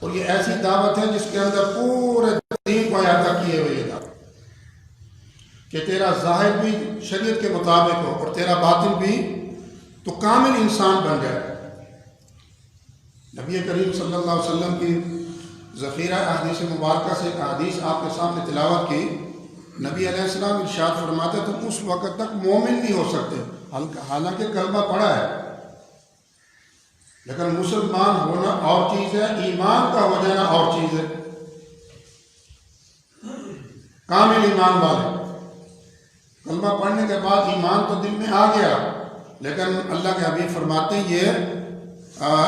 اور یہ ایسی دعوت ہے جس کے اندر پورے دین کو احاطہ کیے ہوئے یہ دعوت کہ تیرا ظاہر بھی شریعت کے مطابق ہو اور تیرا باطن بھی تو کامل انسان بن جائے۔ نبی کریم صلی اللہ علیہ وسلم کی ذخیرہ احادیث مبارکہ سے ایک حدیث آپ کے سامنے تلاوت کی۔ نبی علیہ السلام ارشاد فرماتے تم اس وقت تک مومن نہیں ہو سکتے، حالانکہ کلمہ پڑھا ہے، لیکن مسلمان ہونا اور چیز ہے، ایمان کا ہو جانا اور چیز ہے، کامل ایمان والے۔ کلمہ پڑھنے کے بعد ایمان تو دل میں آ گیا، لیکن اللہ کے حبیب فرماتے ہیں یہ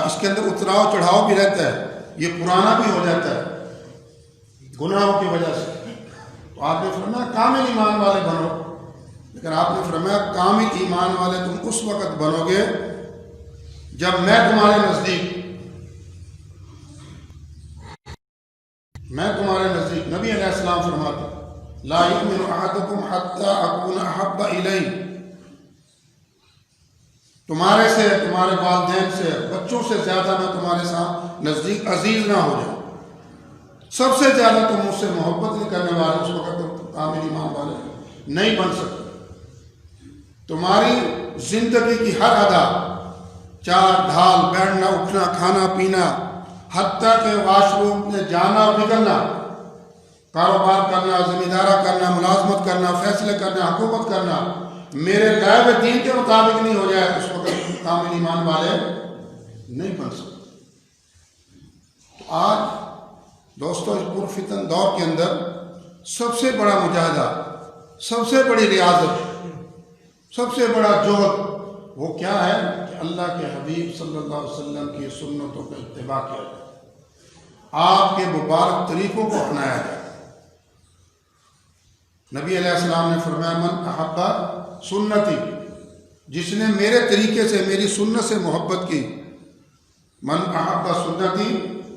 اس کے اندر اتراؤ چڑھاؤ بھی رہتا ہے، یہ پرانا بھی ہو جاتا ہے گناہوں کی وجہ سے۔ تو آپ نے فرمایا کامل ایمان والے بنو، لیکن آپ نے فرمایا کامل ایمان والے تم اس وقت بنو گے جب میں تمہارے نزدیک نبی علیہ السلام فرماتے لا یؤمن احدکم حتی اکون احب الیہ، تمہارے سے، تمہارے والدین سے، بچوں سے زیادہ میں تمہارے ساتھ نزدیک عزیز نہ ہو جاؤں، سب سے زیادہ تم مجھ سے محبت نہیں کرنے والے، اس وقت تم کامل ایمان والے نہیں بن سکتے۔ تمہاری زندگی کی ہر ادا، چال ڈھال، بیٹھنا اٹھنا، کھانا پینا، حتیٰ کہ واش روم میں جانا اور نکلنا، کاروبار کرنا، زمیندارہ کرنا، ملازمت کرنا، فیصلے کرنا، حکومت کرنا، میرے لائے ہوئے دین کے مطابق نہیں ہو جائے، اس وقت کامل ایمان والے نہیں بن سکتے۔ تو آج دوستو اس پرفتن دور کے اندر سب سے بڑا مجاہدہ، سب سے بڑی ریاضت، سب سے بڑا جوہد وہ کیا ہے کہ اللہ کے حبیب صلی اللہ علیہ وسلم کی سنتوں کا اتباع کیا جائے، آپ کے مبارک طریقوں کو اپنایا جائے۔ نبی علیہ السلام نے فرمایا من احب سنتی، جس نے میرے طریقے سے، میری سنت سے محبت کی، من احب سنتی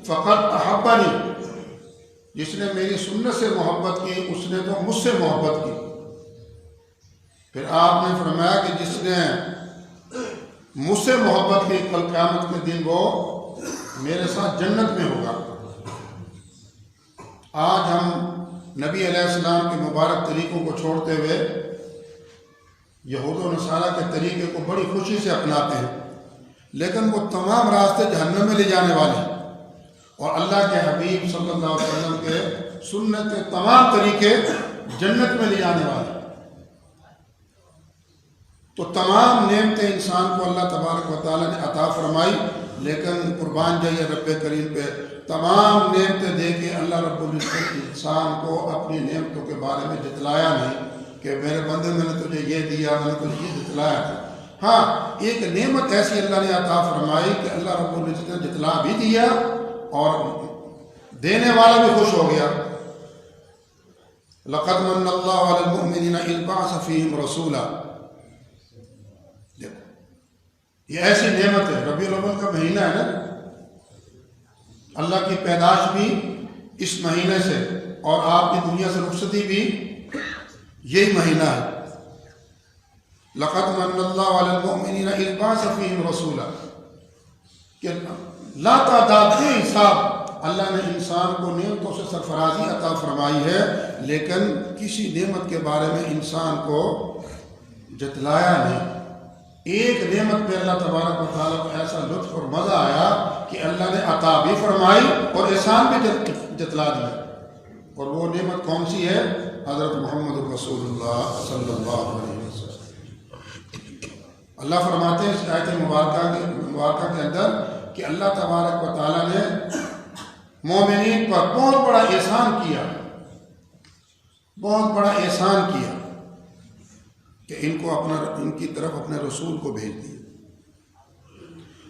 فقط احبنی، جس نے میری سنت سے محبت کی اس نے تو مجھ سے محبت کی۔ پھر آپ نے فرمایا کہ جس نے مجھ سے محبت کی کل قیامت کے دن وہ میرے ساتھ جنت میں ہوگا۔ آج ہم نبی علیہ السلام کے مبارک طریقوں کو چھوڑتے ہوئے یہود و نصارہ کے طریقے کو بڑی خوشی سے اپناتے ہیں، لیکن وہ تمام راستے جہنم میں لے جانے والے ہیں، اور اللہ کے حبیب صلی اللہ علیہ وسلم کے سنت کے تمام طریقے جنت میں لے جانے والے ہیں۔ تو تمام نعمتیں انسان کو اللہ تبارک و تعالیٰ نے عطا فرمائی، لیکن قربان جائیے رب کریم پہ، تمام نعمتیں دے کے اللہ رب العزت انسان کو اپنی نعمتوں کے بارے میں جتلایا نہیں کہ میرے بندے میں نے تجھے یہ دیا، میں نے تجھے یہ جتلایا تھا۔ ہاں ایک نعمت ایسی اللہ نے عطا فرمائی کہ اللہ رب العزت نے جتلا بھی دیا اور دینے والا بھی خوش ہو گیا۔ لقد من اللہ علی المؤمنین اذ بعث فیہم رسولا، یہ ایسی نعمت ہے۔ ربیع الاول کا مہینہ ہے نا، اللہ کی پیدائش بھی اس مہینے سے اور آپ کی دنیا سے رخصتی بھی یہی مہینہ ہے۔ لقد من اللہ علی المؤمنین اذ بعث فیہم رسولا، کہ لا تعداد کے حساب اللہ نے انسان کو نعمتوں سے سرفرازی عطا فرمائی ہے، لیکن کسی نعمت کے بارے میں انسان کو جتلایا نہیں۔ ایک نعمت پہ اللہ تبارک و تعالیٰ کو ایسا لطف اور مزہ آیا کہ اللہ نے عطا بھی فرمائی اور احسان بھی جتلا دیا، اور وہ نعمت کون سی ہے؟ حضرت محمد رسول اللہ صلی اللہ علیہ وسلم۔ اللہ فرماتے ہیں اس آیت مبارکہ کے اندر کہ اللہ تبارک و تعالیٰ نے مومنین پر بہت بڑا احسان کیا، بہت بڑا احسان کیا کہ ان کی طرف اپنے رسول کو بھیج دیا۔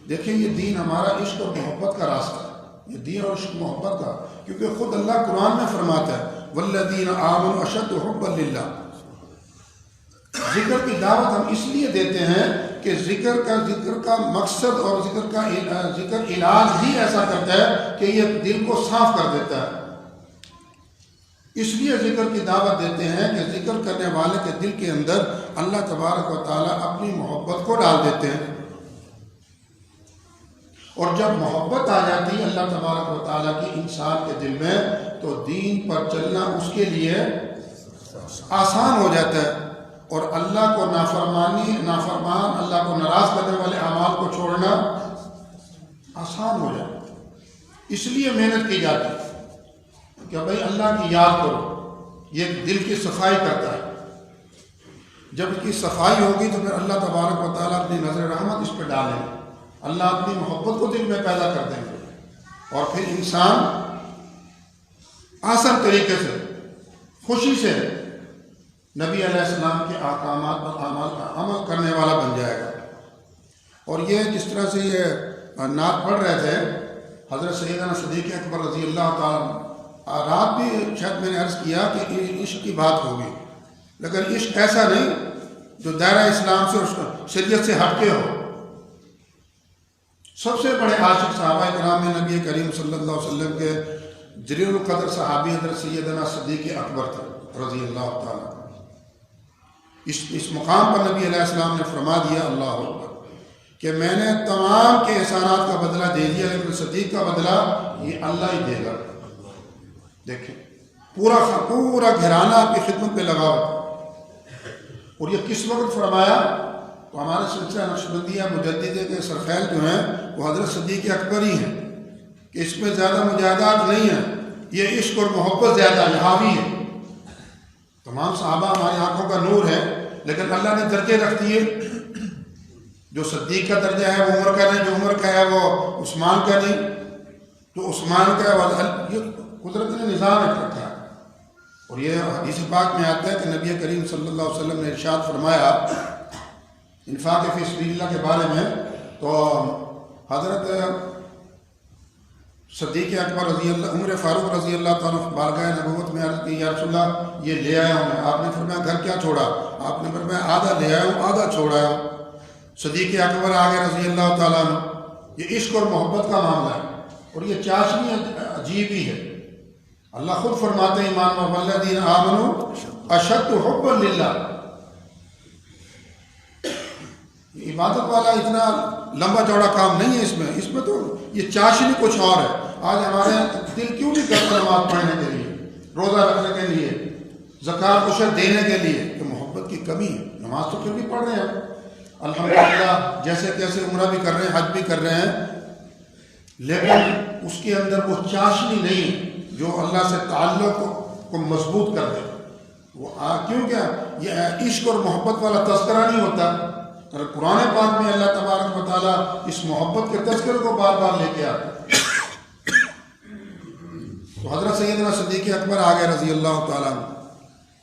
دیکھیں یہ دین ہمارا عشق اور محبت کا راستہ ہے، یہ دین اور عشق محبت کا، کیونکہ خود اللہ قرآن میں فرماتا ہے والذین آمنوا اشد حبا للہ۔ ذکر کی دعوت ہم اس لیے دیتے ہیں کہ ذکر کا مقصد اور ذکر علاج ہی ایسا کرتا ہے کہ یہ دل کو صاف کر دیتا ہے۔ اس لیے ذکر کی دعوت دیتے ہیں کہ ذکر کرنے والے کے دل کے اندر اللہ تبارک و تعالیٰ اپنی محبت کو ڈال دیتے ہیں۔ اور جب محبت آ جاتی ہے اللہ تبارک و تعالیٰ کی انسان کے دل میں تو دین پر چلنا اس کے لیے آسان ہو جاتا ہے، اور اللہ کو نافرمان اللہ کو ناراض کرنے والے اعمال کو چھوڑنا آسان ہو جاتا ہے۔ اس لیے محنت کی جاتی ہے کہ بھائی اللہ کی یاد کرو، یہ دل کی صفائی کرتا ہے۔ جب اس کی صفائی ہوگی تو پھر اللہ تبارک و تعالیٰ اپنی نظر رحمت اس پہ ڈالیں گے، اللہ اپنی محبت کو دل میں پیدا کر دیں گے، اور پھر انسان آسان طریقے سے خوشی سے نبی علیہ السلام کے احکامات پر عمل کرنے والا بن جائے گا۔ اور یہ جس طرح سے یہ نعت پڑھ رہے تھے حضرت سیدنا صدیق اکبر رضی اللہ تعالیٰ، رات بھی شاید میں نے عرض کیا کہ عشق کی بات ہوگی، لیکن عشق ایسا نہیں جو دائرہ اسلام سے اس شریعت سے ہٹ کے ہو۔ سب سے بڑے عاشق صحابہ کرام میں نبی کریم صلی اللہ علیہ وسلم کے جلیل القدر صحابی حضرت سیدنا صدیق اکبر تھے رضی اللہ تعالیٰ۔ اس مقام پر نبی علیہ السلام نے فرما دیا اللہ اکبر کہ میں نے تمام کے احسانات کا بدلہ دے دیا، لیکن صدیق کا بدلہ یہ اللہ ہی دے گا۔ دیکھیں پورا گھرانہ آپ کی خدمت پہ لگا ہوا، اور یہ کس وقت فرمایا؟ تو ہمارے سلسلہ نقشبندیہ مجددہ کے سرخیل جو ہیں وہ حضرت صدیق اکبر ہی ہیں کہ اس میں زیادہ مجاہدات نہیں ہیں، یہ عشق اور محبت زیادہ حاوی ہے۔ تمام صحابہ ہماری آنکھوں کا نور ہے، لیکن اللہ نے درجے رکھ دیے۔ جو صدیق کا درجہ ہے وہ عمر کا نہیں، جو عمر کا ہے وہ عثمان کا نہیں، تو عثمان کا ہے، یہ قدرت نے نظام رکھا ہے۔ اور یہ حدیث پاک میں آتا ہے کہ نبی کریم صلی اللہ علیہ وسلم نے ارشاد فرمایا انفاق فی سبیل اللہ کے بارے میں، تو حضرت صدیق اکبر رضی اللہ، عمر فاروق رضی اللہ تعالیٰ بارگاہ نبوت میں عرض کی یا رسول اللہ یہ لے آیا ہوں میں۔ آپ نے فرمایا گھر کیا چھوڑا؟ آپ نے فرمایا آدھا لے آیا ہوں آدھا چھوڑ آیا ہوں۔ صدیق اکبر آگے رضی اللہ تعالیٰ عنہ، یہ عشق اور محبت کا معاملہ ہے، اور یہ چاشنی عجیب ہی ہے۔ اللہ خود فرماتے ہیں ایمان والذین آمنوا اشد حبا للہ، عبادت والا اتنا لمبا چوڑا کام نہیں ہے اس میں تو یہ چاشنی کچھ اور ہے۔ آج ہمارے دل کیوں نہیں کرتا نماز پڑھنے کے لیے، روزہ رکھنے کے لیے، زکوٰۃ عشر دینے کے لیے؟ کہ محبت کی کمی ہے۔ نماز تو پھر بھی پڑھ رہے ہیں الحمدللہ، جیسے کیسے عمرہ بھی کر رہے ہیں، حج بھی کر رہے ہیں، لیکن اس کے اندر وہ چاشنی نہیں جو اللہ سے تعلق کو مضبوط کر دے۔ وہ کیونکہ یہ عشق اور محبت والا تذکرہ نہیں ہوتا۔ اور قرآن پاک میں اللہ تبارک و تعالیٰ اس محبت کے تذکرے کو بار بار لے کے آتا۔ تو حضرت سیدنا صدیق اکبر آگے رضی اللہ تعالیٰ عنہ،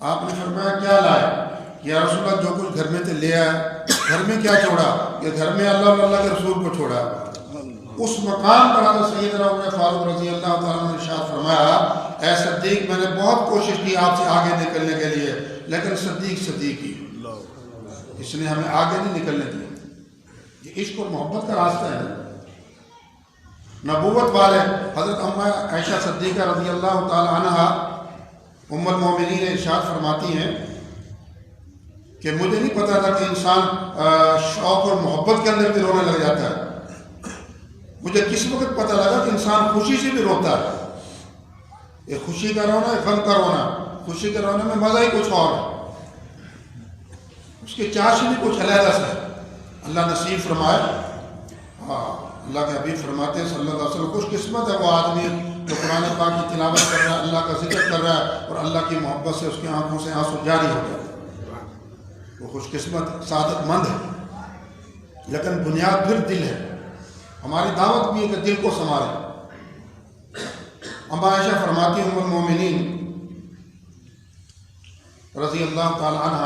آپ نے فرمایا کیا لائے؟ یا رسول اللہ جو کچھ گھر میں تھے لے آئے۔ گھر میں کیا چھوڑا؟ کہ گھر میں اللہ اور اللہ کے رسول کو چھوڑا۔ اس مقام پر حضرت سیدنا عمر فاروق رضی اللہ تعالیٰ عنہ نے ارشاد فرمایا اے صدیق میں نے بہت کوشش کی آپ سے آگے نکلنے کے لیے، لیکن صدیق ہی اس نے ہمیں آگے نہیں نکلنے دیا۔ یہ عشق اور محبت کا راستہ ہے۔ نبوت والے حضرت اماں عائشہ صدیقہ رضی اللہ تعالی عنہا ام المومنین ارشاد فرماتی ہیں کہ مجھے نہیں پتا تھا کہ انسان شوق اور محبت کے اندر بھی رونے لگ جاتا ہے۔ مجھے کس وقت پتہ لگا کہ انسان خوشی سے بھی روتا ہے۔ یہ خوشی کا رونا ہے، غم کا رونا۔ خوشی کے رونے میں مزہ ہی کچھ اور ہے، اس کی چاشنی کچھ علیحدہ سے اللہ نصیب فرمائے۔ اللہ کے حبیب فرماتے ہیں صلی اللہ علیہ وسلم خوش قسمت ہے وہ آدمی جو قرآن پاک کی تلاوت کر رہا ہے، اللہ کا ذکر کر رہا ہے، اور اللہ کی محبت سے اس کی آنکھوں سے آنسو جاری ہو جائے، وہ خوش قسمت سعادت مند ہے۔ لیکن بنیاد پھر دل ہے۔ ہماری دعوت بھی ہے کہ دل کو سنبھالیں۔ اماں عائشہ فرماتی ام المومنین رضی اللہ تعالی عنہ،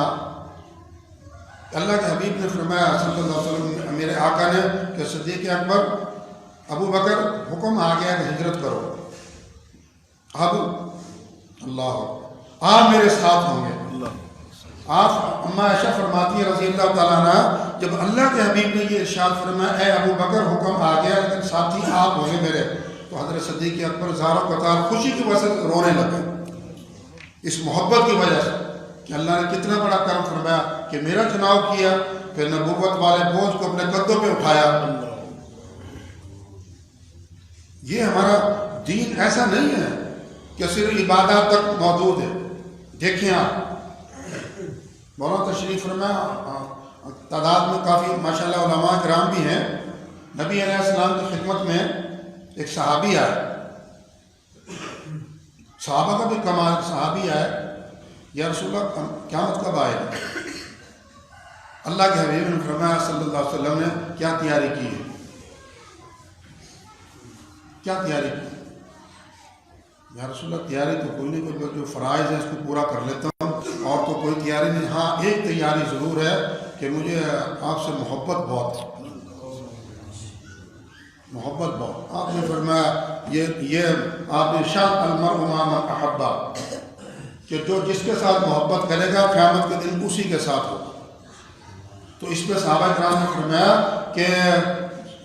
اللہ کے حبیب نے فرمایا صلی اللہ علیہ وسلم، میرے آقا نے کہ صدیق اکبر ابو بکر حکم آ گیا کہ ہجرت کرو، اب اللہ آپ میرے ساتھ ہوں گے۔ آپ اماں عائشہ فرماتی ہے رضی اللہ تعالیٰ عنہ، جب اللہ کے حبیب نے یہ ارشاد فرمایا اے ابو بکر حکم آ گیا لیکن ساتھی آپ ہوں گے میرے، تو حضرت صدیق اکبر زار و قطار خوشی کی وجہ سے رونے لگے، اس محبت کی وجہ سے کہ اللہ نے کتنا بڑا کرم فرمایا کہ میرا چناؤ کیا، پھر نبوت والے بوجھ کو اپنے قدوں پہ اٹھایا۔ یہ ہمارا دین ایسا نہیں ہے کہ صرف عبادات تک محدود ہے. دیکھیں آپ مولانا تشریف فرمایا، تعداد میں کافی ماشاءاللہ علماء کرام بھی ہیں. نبی علیہ السلام کی خدمت میں ایک صحابی آئے، صحابہ کا بھی کمال، صحابی آئے، یا رسول اللہ قیامت کب آئے گا؟ اللہ کے حبیب نے فرمایا صلی اللہ علیہ وسلم نے کیا تیاری کی ہے، کیا تیاری کی؟ یا رسول اللہ تیاری تو کوئی نہیں، کوئی جو فرائض ہے اس کو پورا کر لیتا ہوں، اور تو کوئی تیاری نہیں. ہاں ایک تیاری ضرور ہے کہ مجھے آپ سے محبت بہت ہے، محبت بہت. آپ نے فرمایا یہ آپ نے شاء المرء مع من احب، کہ جو جس کے ساتھ محبت کرے گا قیامت کے دن اسی کے ساتھ ہوگا. تو اس پہ صحابہ کرام نے فرمایا کہ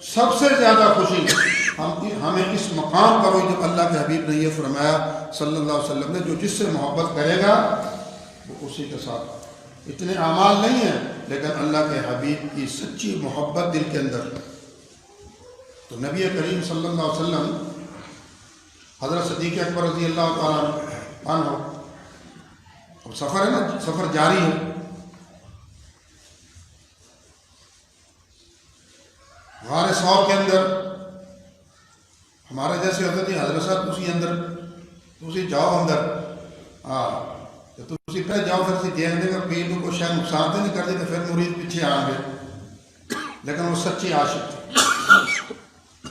سب سے زیادہ خوشی ہمیں اس مقام پر ہوئی جب اللہ کے حبیب نے یہ فرمایا صلی اللہ علیہ وسلم نے جو جس سے محبت کرے گا وہ اسی کے ساتھ. اتنے اعمال نہیں ہیں لیکن اللہ کے حبیب کی سچی محبت دل کے اندر. تو نبی کریم صلی اللہ علیہ وسلم حضرت صدیق اکبر رضی اللہ تعالیٰ عنہ، اب سفر ہے نا، سفر جاری ہے. غار ثور کے اندر ہمارے جیسے ہوتے تھے حضرت صاحب تسی اندر، تسی جاؤ اندر، تسی پہ جاؤ، پھر تسی دیکھ دے گا پیر کو کوئی شاید نقصان تو نہیں کر دے، پھر مرید پیچھے آئیں گے. لیکن وہ سچی عاشق تھے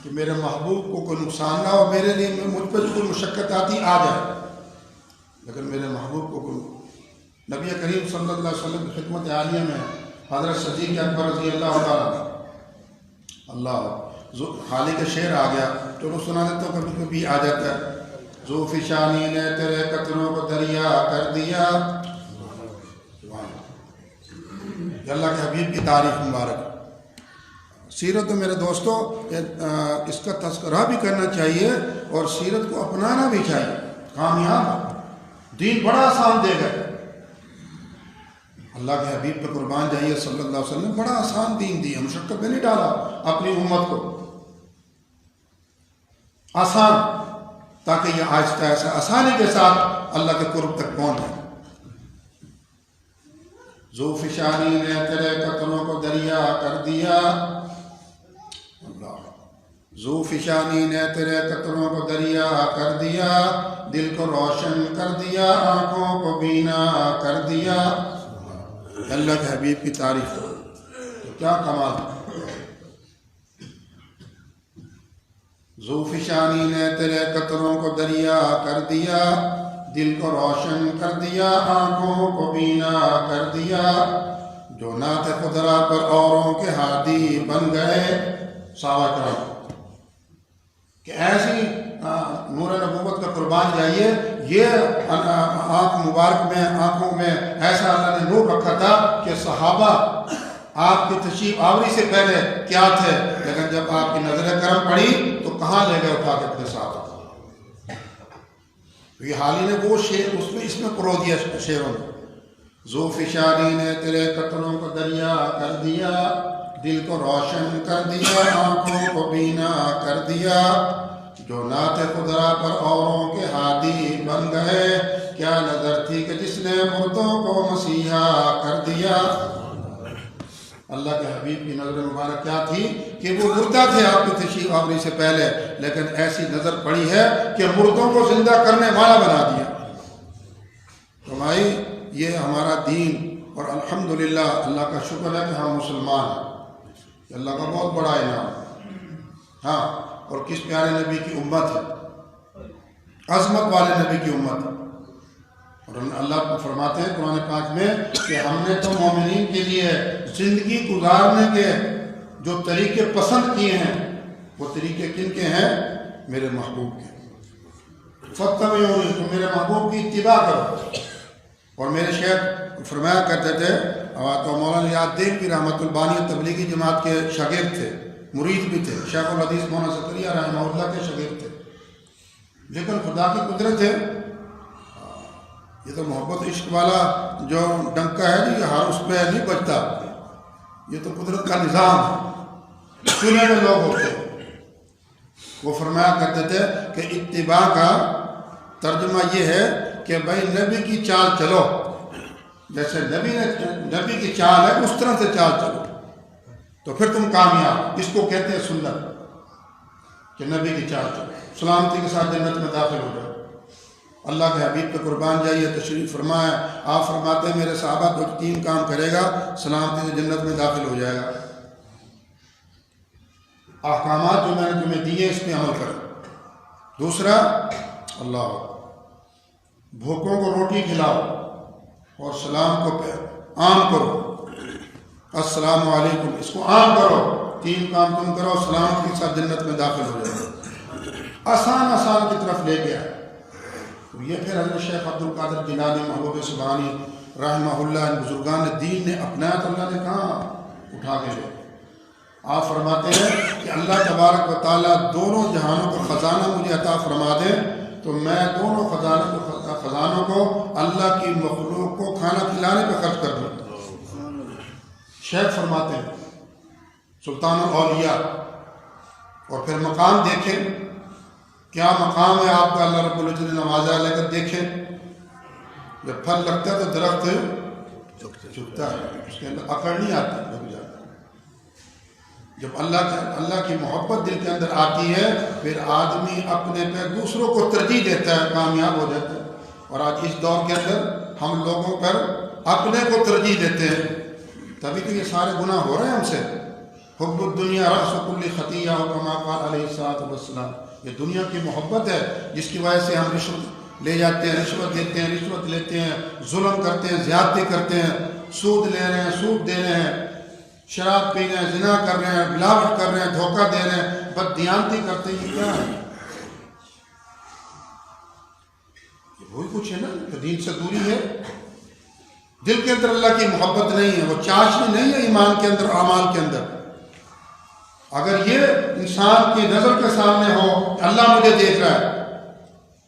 کہ میرے محبوب کو کوئی نقصان نہ ہو، میرے لیے مجھ پہ کوئی مشقت آتی آ جائے، لیکن میرے محبوب کو کوئی. نبی کریم صلی اللہ علیہ وسلم کی خدمت عالیہ میں حضرت صدیق اکبر رضی اللہ تعالیٰ اللہ حالی کا شعر آ گیا، چلو سنا دیتا ہوں، کبھی کبھی آ جاتا ہے. ذو فشانی نے تیرے قطروں کو دریا کر دیا. اللہ کے حبیب کی تعریف مبارک. سیرت میرے دوستو اس کا تذکرہ بھی کرنا چاہیے اور سیرت کو اپنانا بھی چاہیے. کامیاب دین بڑا آسان دے گا. اللہ کے حبیب پہ قربان جائیے صلی اللہ علیہ وسلم، بڑا آسان دین دیا، مشقت میں نہیں ڈالا اپنی امت کو. آسان، تاکہ یہ آہستہ آہستہ آسانی کے ساتھ اللہ کے قرب تک پہنچ جائے. ذو فشانی نے تیرے قطروں کو دریا کر دیا. ذو فشانی نے تیرے قطروں کو دریا کر دیا، دل کو روشن کر دیا، آنکھوں کو بینا کر دیا. اللہ کے حبیب کی تعریف ہو تو کیا کمال. ذو فشانی نے تیرے قطروں کو دریا کر دیا، دل کو روشن کر دیا، آنکھوں کو بینا کر دیا. جو نعت خدا پر اوروں کے ہادی بن گئے. صحابہ کرام کہ ایسی نور نبوت کا قربان جائیے. یہ آنکھ مبارک میں، آنکھوں میں ایسا اللہ نے نور رکھا تھا کہ صحابہ آپ کی تشریف آوری سے پہلے کیا تھے، لیکن جب آپ کی نظر کرم پڑی تو کہاں لے گئے اٹھا کے اپنے ساتھ. یہ حالی نے وہ شعر اس میں پرو دیا شعروں میں. ذو فشانی نے تیرے قطروں کو دریا کر دیا، دل کو روشن کر دیا، آنکھوں کو بینا کر دیا. جو نعت خدا پر اوروں کے ہادی بن گئے. کیا نظر تھی کہ جس نے مردوں کو مسیحا کر دیا. اللہ کے حبیب کی نظر مبارک کیا تھی کہ وہ مردہ تھے آپ کی تشریف آوری سے پہلے، لیکن ایسی نظر پڑی ہے کہ مردوں کو زندہ کرنے والا بنا دیا. تو بھائی یہ ہمارا دین، اور الحمدللہ اللہ کا شکر ہے کہ ہم مسلمان ہیں. اللہ کا بہت بڑا انعام. ہاں، اور کس پیارے نبی کی امت ہے، عظمت والے نبی کی امت ہے. اور اللہ کو فرماتے ہیں قرآن پاک میں کہ ہم نے تو مومنین کے لیے زندگی گزارنے کے جو طریقے پسند کیے ہیں، وہ طریقے کن کے ہیں؟ میرے محبوب کے. فاتبعونی، تو میرے محبوب کی اتباع کرو. اور میرے شیخ فرمایا کرتے تھے، تو مولانا یاد دین کی رحمت البانی تبلیغی جماعت کے شاگرد تھے، مرید بھی تھے. شیخ الحدیث مولانا زکریا رحمہ اللہ کے شاگرد تھے. لیکن خدا کی قدرت ہے، یہ تو محبت عشق والا جو ڈنکا ہے یہ ہر اس پہ نہیں بچتا. یہ تو قدرت کا نظام ہے. چنے ہوئے لوگ ہوتے ہیں، وہ فرمایا کرتے تھے کہ اتباع کا ترجمہ یہ ہے کہ بھائی نبی کی چال چلو، جیسے نبی کی چال ہے اس طرح سے چال چلو تو پھر تم کامیاب۔ اس کو کہتے ہیں سنت، کہ نبی کی چال چلو، سلامتی کے ساتھ جنت میں داخل ہو جاؤ۔ اللہ کے حبیب پہ قربان جائیے، تشریف فرمایا، آپ فرماتے ہیں میرے صحابہ کو 3 کام کرے گا سلامتی سے جنت میں داخل ہو جائے گا۔ احکامات جو میں نے تمہیں دیے اس پہ عمل کرو۔ دوسرا، اللہ بھوکوں کو روٹی کھلاؤ اور سلام کو عام کرو، السلام علیکم، اس کو عام کرو۔ 3 کام تم کرو، سلام کے ساتھ جنت میں داخل ہو جائے گا۔ آسان کی طرف لے گیا۔ یہ پھر حضرت شیخ عبد القادر جیلانی محبوب سبحانی رحمہ اللہ، ان بزرگان دین نے اپنایا تو اللہ نے کہاں اٹھا کے لے۔ آپ فرماتے ہیں کہ اللہ تبارک و تعالیٰ دونوں جہانوں کا خزانہ مجھے عطا فرما دے تو میں دونوں خزانوں کو اللہ کی مخلوق کو کھانا کھلانے پہ خرچ کر دوں۔ شیخ فرماتے ہیں سلطان الاولیاء، اور پھر مقام دیکھیں کیا مقام ہے آپ کا، اللہ رب العزت نے نوازا لے کر دیکھیں، جب پھل لگتا ہے تو درخت جھکتا ہے، اس کے اندر اکڑ نہیں آتی، جھک جاتا ہے۔ جب اللہ کی محبت دل کے اندر آتی ہے پھر آدمی اپنے پہ دوسروں کو ترجیح دیتا ہے، کامیاب ہو جاتا ہے۔ اور آج اس دور کے اندر ہم لوگوں پر اپنے کو ترجیح دیتے ہیں، تبھی تو یہ سارے گناہ ہو رہے ہیں ہم سے۔ حب الدنیا رأس کل خطیہ کما قال علیہ الصلوۃ والسلام، یہ دنیا کی محبت ہے جس کی وجہ سے ہم رشوت لے جاتے ہیں، رشوت دیتے ہیں، رشوت لیتے ہیں، ظلم کرتے ہیں، زیادتی کرتے ہیں، سود لے رہے ہیں، سود دے رہے ہیں، شراب پی رہے ہیں، زنا کر رہے ہیں، ملاوٹ کر رہے ہیں، دھوکہ دے رہے ہیں، بددیانتی کرتے ہیں۔ یہ کیا ہے؟ یہ وہی کچھ ہے نا کہ دین سے دوری ہے، دل کے اندر اللہ کی محبت نہیں ہے، وہ چاشنی نہیں ہے ایمان کے اندر، اعمال کے اندر۔ اگر یہ انسان کی نظر کے سامنے ہو کہ اللہ مجھے دیکھ رہا ہے،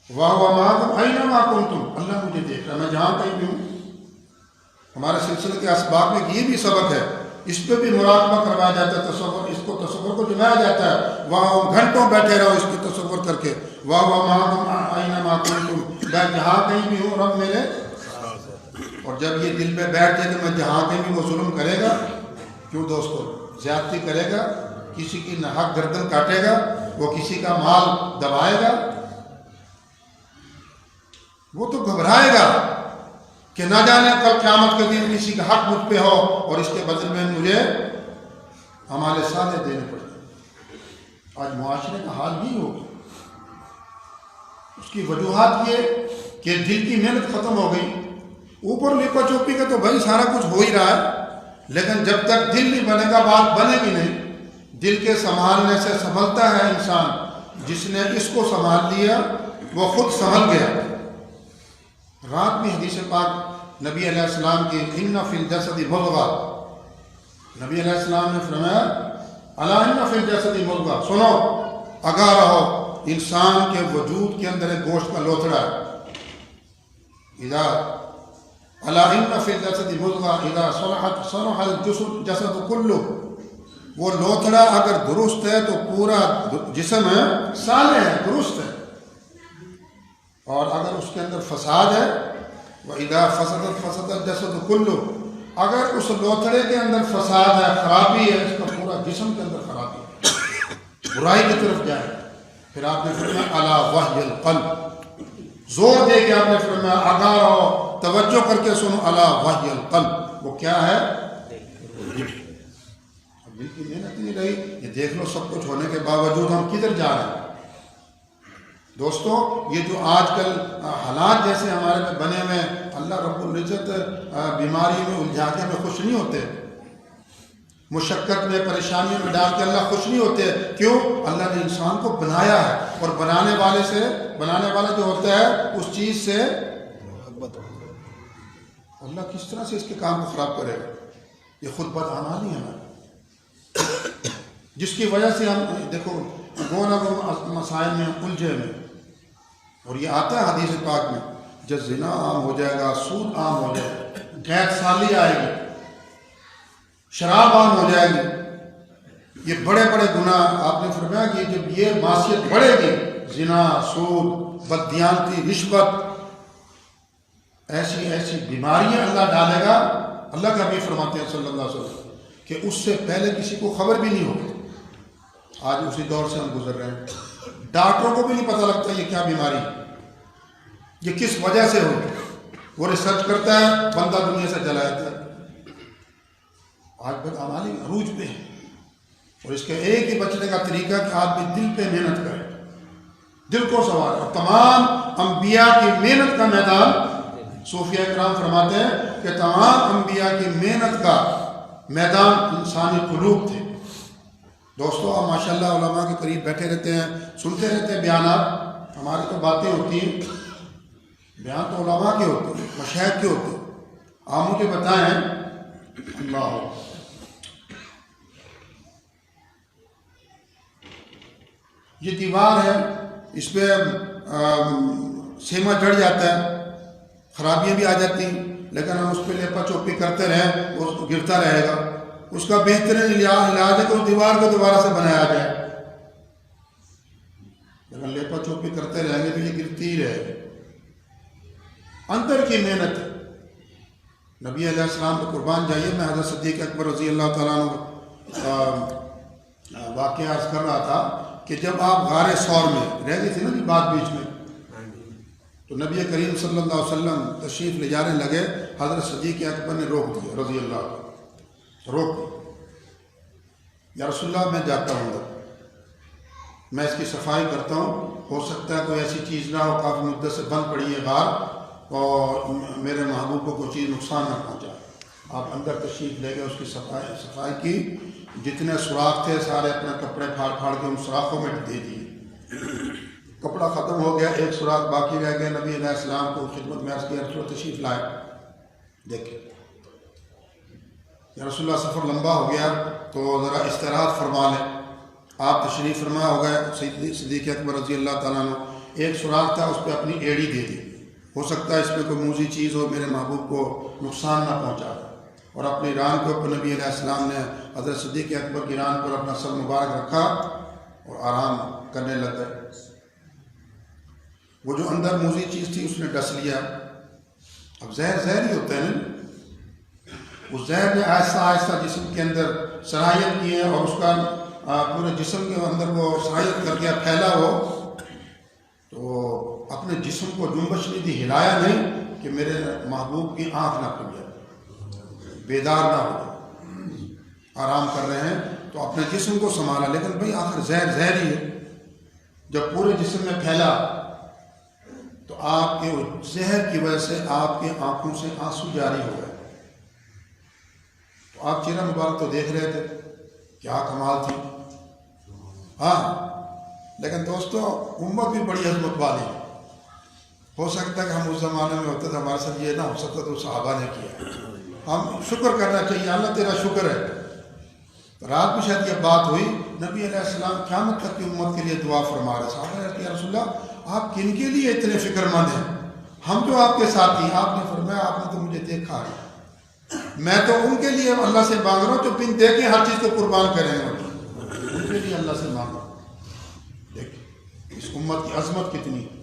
واہ معکم اینما کنتم، اللہ مجھے دیکھ رہا ہے میں جہاں کہیں بھی ہوں۔ ہمارے سلسلے کے اسباق میں یہ بھی سبق ہے، اس پہ بھی مراقبہ کروایا جاتا ہے، تصور کو جمایا جاتا ہے، وہاں گھنٹوں بیٹھے رہو اس کی تصور کر کے، واہ معکم اینما کنتم، میں جہاں کہیں بھی ہوں رب میرے۔ اور جب یہ دل میں بیٹھ جائے کہ میں جہاں کہیں بھی، وہ ظلم کرے گا کیوں دوستو، زیادتی کرے گا، کسی کی ناحق گردن کاٹے گا، وہ کسی کا مال دبائے گا، وہ تو گھبرائے گا کہ نہ جانے کل قیامت کے دن کسی کا حق مجھ پہ ہو اور اس کے بدل میں مجھے ہمارے ساتھ دینے پڑے۔ آج معاشرے کا حال نہیں ہوگا، اس کی وجوہات یہ کہ دل کی محنت ختم ہو گئی۔ اوپر لپا چوپی کا تو بھائی سارا کچھ ہو ہی رہا ہے، لیکن جب تک دل نہیں بنے گا بات بنے گی نہیں۔ دل کے سنبھالنے سے سنبھلتا ہے انسان، جس نے اس کو سنبھال لیا وہ خود سنبھل گیا۔ رات میں حدیث پاک نبی علیہ السلام کی ان فی الجسد مضغہ، نبی علیہ السلام نے فرمایا الا ان فی الجسد مضغہ، سنو آگاہ رہو، انسان کے وجود کے اندر ایک گوشت کا لوتھڑا ہے، اذا الا ان فی الجسد مضغہ اذا صلح الجسد کلہ، وہ لوتھڑا اگر درست ہے تو پورا جسم ہے صالح ہے، درست ہے، اور اگر اس کے اندر فساد ہے، وَإِذَا فَسَدَتْ فَسَدَ الْجَسَدُ كُلُّهُ، اگر اس لوتھڑے کے اندر فساد ہے، خرابی ہے، اس کا پورا جسم کے اندر خرابی ہے، برائی کی طرف جائے۔ پھر آپ نے فرمایا اَلَا وَحْيَ الْقَلْبِ، زور دے کے آپ نے فرمایا آگاہ رہو، توجہ کر کے سنو، اَلَا وَحْيَ الْقَلْبِ، وہ کیا ہے؟ دل کی محنت نہیں رہی۔ یہ دیکھ لو سب کچھ ہونے کے باوجود ہم کدھر جا رہے ہیں دوستو؟ یہ جو آج کل حالات جیسے ہمارے میں بنے ہوئے، اللہ رب العزت بیماری میں الجھا کے ہمیں خوش نہیں ہوتے، مشقت میں پریشانیوں میں ڈال کے اللہ خوش نہیں ہوتے۔ کیوں؟ اللہ نے انسان کو بنایا ہے، اور بنانے والا جو ہوتا ہے اس چیز سے اللہ کس طرح سے اس کے کام کو خراب کرے گا؟ یہ خود بدعمالی ہے ہماری، جس کی وجہ سے ہم دیکھو گونا مسائل میں الجھے میں، اور یہ آتا ہے حدیث پاک میں، جب زنا عام ہو جائے گا، سود عام ہو جائے گا، غیر سالی آئے گی، شراب عام ہو جائے گی، یہ بڑے بڑے گناہ آپ نے فرمایا کہ جب یہ معصیت بڑھے گی، زنا، سود، بددیانتی، رشوت، ایسی ایسی بیماریاں اللہ ڈالے گا، اللہ کا بھی فرماتے ہیں صلی اللہ علیہ وسلم کہ اس سے پہلے کسی کو خبر بھی نہیں ہوتی۔ آج اسی دور سے ہم گزر رہے ہیں، ڈاکٹروں کو بھی نہیں پتہ لگتا یہ کیا بیماری ہے، یہ کس وجہ سے ہوئی، وہ ریسرچ کرتا ہے، بندہ دنیا سے چلا جاتا ہے۔ آج بدعمالی عروج پہ ہے، اور اس کے ایک ہی بچنے کا طریقہ کہ آدمی دل پہ محنت کرے، دل کو سوار۔ اور تمام انبیاء کی محنت کا میدان، صوفیہ کرام فرماتے ہیں کہ تمام انبیاء کی محنت کا میدان انسانی قلوب تھے۔ دوستو، آپ ماشاءاللہ علماء کے قریب بیٹھے رہتے ہیں، سنتے رہتے ہیں بیانات، ہماری تو باتیں ہوتی ہیں، بیان تو علماء کے ہوتے ہیں، مشاہد کے ہوتے ہیں۔ آپ مجھے بتائیں، اللہ، یہ دیوار ہے، اس پہ سیما چڑھ جاتا ہے، خرابیاں بھی آ جاتی ہیں، لیکن ہم اس پہ لیپا چوپی کرتے رہیں، وہ گرتا رہے گا۔ اس کا بہترین علاج ہے کہ اس دیوار کو دوبارہ سے بنایا جائے، لیکن لیپا چوپی کرتے رہیں گے تو یہ گرتی ہی رہے گی۔ اندر کی محنت، نبی علیہ السلام کو قربان جائیے، میں حضرت صدیق اکبر رضی اللہ تعالیٰ عنہ واقعہ عرض کر رہا تھا کہ جب آپ غار ثور میں رہ گئی تھی نا بات بیچ میں، تو نبی کریم صلی اللہ علیہ وسلم تشریف لے جانے لگے، حضرت صدیق اکبر نے روک دیا رضی اللہ عنہ، روک دیا، یا رسول اللہ میں جاتا ہوں اندر، میں اس کی صفائی کرتا ہوں، ہو سکتا ہے کوئی ایسی چیز نہ ہو، کافی مدت سے بند پڑی ہے غار، اور میرے محبوب کو کوئی چیز نقصان نہ پہنچا۔ آپ اندر تشریف لے گئے، اس کی صفائی کی، جتنے سوراخ تھے سارے اپنے کپڑے پھاڑ پھاڑ کے ان سوراخوں میں دے دیے، کپڑا ختم ہو گیا، ایک سوراخ باقی رہ گیا۔ نبی علیہ السلام کو خدمت میں عرض کیا، رسول اللہ تشریف لائے، دیکھیں یا رسول اللہ سفر لمبا ہو گیا تو ذرا استراحت فرما لیں۔ آپ تشریف فرما ہو گئے، صدیق اکبر رضی اللہ تعالیٰ عنہ، ایک سوراخ تھا، اس پہ اپنی ایڑی دے دی، ہو سکتا ہے اس میں کوئی موذی چیز ہو، میرے محبوب کو نقصان نہ پہنچا، اور اپنی ران کے اوپر نبی علیہ السلام نے حضرت صدیق اکبر کی ران پر اپنا سر مبارک رکھا اور آرام کرنے لگ گئے۔ وہ جو اندر موذی چیز تھی اس نے ڈس لیا۔ اب زہر ہی ہوتا ہے نا، اس زہر نے آہستہ آہستہ جسم کے اندر سرایت کی ہے، اور اس کا پورے جسم کے اندر وہ سرایت کر گیا، پھیلا وہ، تو اپنے جسم کو جنبش نہیں دی، ہلایا نہیں کہ میرے محبوب کی آنکھ نہ کھل جائے، بیدار نہ ہو جائے، آرام کر رہے ہیں تو اپنے جسم کو سنبھالا، لیکن بھائی آخر زہر ہی ہے۔ جب پورے جسم میں پھیلا تو آپ کے زہر کی وجہ سے آپ کی آنکھوں سے آنسو جاری ہو گئے، تو آپ چہرہ مبارک تو دیکھ رہے تھے، کیا کمال تھی۔ ہاں، لیکن دوستو امت بھی بڑی عظمت والی ہے، ہو سکتا ہے کہ ہم اس زمانے میں ہوتے تو ہمارے ساتھ یہ نہ ہو سکتا، تو صحابہ نے کیا، ہم شکر کرنا چاہیے، اللہ تیرا شکر ہے۔ رات میں شاید یہ بات ہوئی، نبی علیہ السلام قیامت تک کی امت کے لیے دعا فرما رہے، صحابہ نے کہا یا رسول اللہ آپ کن کے لیے اتنے فکر مند ہیں، ہم جو آپ کے ساتھ ہیں۔ آپ نے فرمایا آپ نے تو مجھے دیکھا ہے، میں تو ان کے لیے اللہ سے مانگ رہا ہوں جو بن دیکھیں ہر چیز کو قربان کریں گے، ان کے لیے اللہ سے مانگ رہا ہوں۔ دیکھیں اس امت کی عظمت کتنی ہے،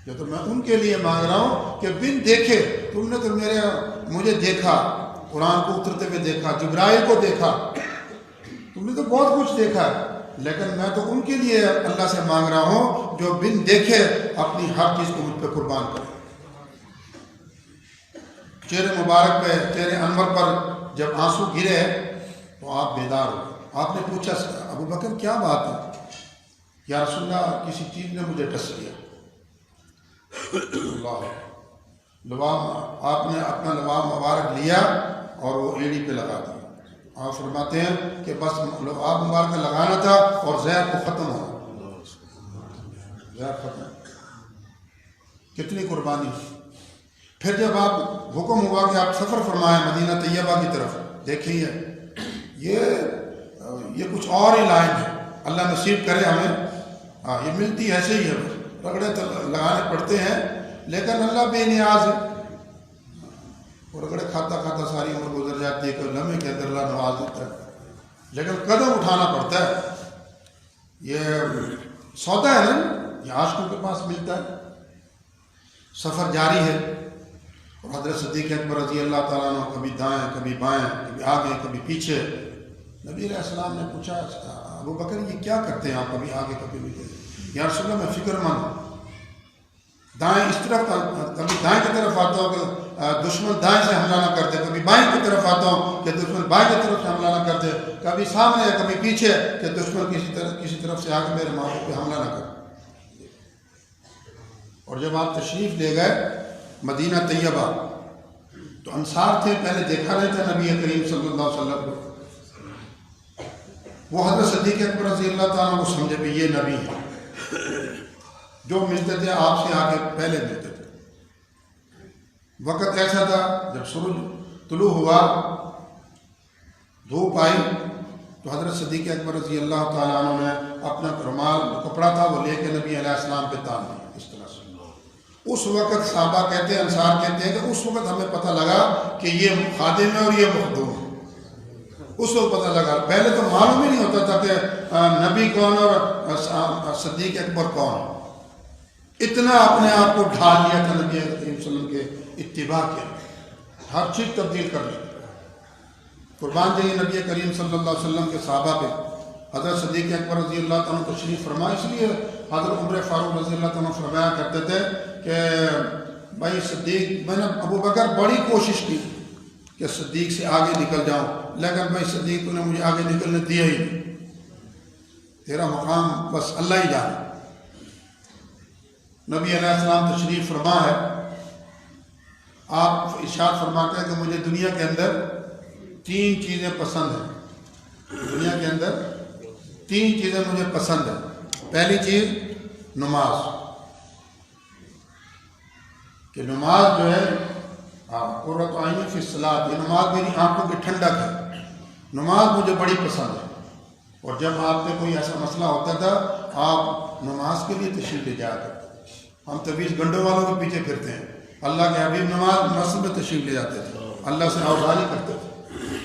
جو تو میں ان کے لیے مانگ رہا ہوں کہ بن دیکھے، تم نے تو مجھے دیکھا، قرآن کو اترتے ہوئے دیکھا، جبرائیل کو دیکھا، تم نے تو بہت کچھ دیکھا، لیکن میں تو ان کے لیے اللہ سے مانگ رہا ہوں جو بن دیکھے اپنی ہر چیز کو مجھ پہ قربان کرے۔ چہرے مبارک پہ، چہرے انور پر جب آنسو گرے تو آپ بیدار ہو۔ آپ نے پوچھا ابو بکر کیا بات ہے؟ یا رسول اللہ کسی چیز نے مجھے ڈس لیا۔ اللہ، آپ نے اپنا لباب مبارک لیا اور وہ ایڑی پہ لگا دیا۔ آپ فرماتے ہیں کہ بس لباب مبارک لگانا تھا اور زہر کو ختم ہونا، زہر ختم۔ کتنی قربانی۔ پھر جب آپ حکم ہوا کہ آپ سفر فرمائیں مدینہ طیبہ کی طرف، دیکھیے یہ کچھ اور ہی لائن ہے، اللہ نصیب کرے ہمیں، یہ ملتی ایسے ہی ہے، رگڑے لگانے پڑتے ہیں، لیکن اللہ بے نیاز ہے، اور رگڑے کھاتا کھاتا ساری عمر گزر جاتی ہے، کہ لمحے کے اندر اللہ نواز دیتا ہے۔ لیکن قدم اٹھانا پڑتا ہے. یہ سودا ہے نا، یہ عاشقوں کے پاس ملتا ہے. سفر جاری ہے اور حضرت صدیق اکبر رضی اللہ تعالیٰ عنہ کبھی دائیں کبھی بائیں، کبھی آگے کبھی پیچھے. نبی علیہ السلام نے پوچھا ابو بکر یہ کیا کرتے ہیں آپ، کبھی آگے کبھی پیچھے؟ یا رسول اللہ میں فکر مند ہوں، دائیں اس طرف کبھی دائیں کی طرف آتا ہوں کہ دشمن دائیں سے حملہ نہ کرتے، کبھی بائیں کی طرف آتا ہوں کہ دشمن بائیں کی طرف سے حملہ نہ کرتے، کبھی سامنے کبھی پیچھے کہ دشمن کسی طرف سے آ کے میرے ماحول پہ حملہ نہ کرے. اور جب آپ تشریف لے گئے مدینہ طیبہ تو انصار تھے، پہلے دیکھا نہیں تھا نبی کریم صلی اللہ علیہ وسلم کو. وہ حضرت صدیق اکبر رضی اللہ تعالیٰ کو سمجھے بھی یہ نبی ہے. جو ملتے تھے آپ سے آگے پہلے ملتے تھے. وقت ایسا تھا جب سورج طلوع ہوا، دھوپ آئی تو حضرت صدیق اکبر رضی اللہ تعالیٰ عنہ نے اپنا رومال کپڑا تھا وہ لے کے نبی علیہ السلام پہ تان دیا. اس طرح سے اس وقت صحابہ کہتے ہیں، انصار کہتے ہیں کہ اس وقت ہمیں پتہ لگا کہ یہ خادم ہے اور یہ مخدوم ہے. اس وقت پتہ لگا. پہلے تو معلوم ہی نہیں ہوتا تھا کہ نبی کون اور صدیق اکبر کون. اتنا اپنے آپ کو ڈھال لیا تھا نبی کریم صلی اللہ علیہ وسلم کے اتباع کے، ہر چیز تبدیل کر لی. قربان جائیے نبی کریم صلی اللہ علیہ وسلم کے صحابہ پہ. حضرت صدیق اکبر رضی اللہ تعالیٰ تشریف فرما، اس لیے حضرت عمر فاروق رضی اللہ تعالیٰ فرمایا کرتے تھے کہ بھائی صدیق، میں نے ابو بکر بڑی کوشش کی کہ صدیق سے آگے نکل جاؤں، لیکن بھائی صدیق تو نے مجھے آگے نکلنے دیا ہی نہیں، تیرا مقام بس اللہ ہی جانے. نبی علیہ السلام تشریف فرما ہے، آپ ارشاد فرماتے ہیں کہ مجھے دنیا کے اندر 3 چیزیں پسند ہیں. دنیا کے اندر 3 چیزیں مجھے پسند ہیں. پہلی چیز نماز، کہ نماز جو ہے قرۃ عینی فی الصلاۃ، یہ نماز میری آنکھوں کی ٹھنڈک ہے. نماز مجھے بڑی پسند ہے. اور جب آپ پہ کوئی ایسا مسئلہ ہوتا تھا آپ نماز کے لیے تشریف لے جایا کرتے. ہم تو 20 گنڈوں والوں کے پیچھے پھرتے ہیں، اللہ کے حبیب نماز مسجد میں تشریف لے جاتے تھے، اللہ سے آوازی کرتے تھے.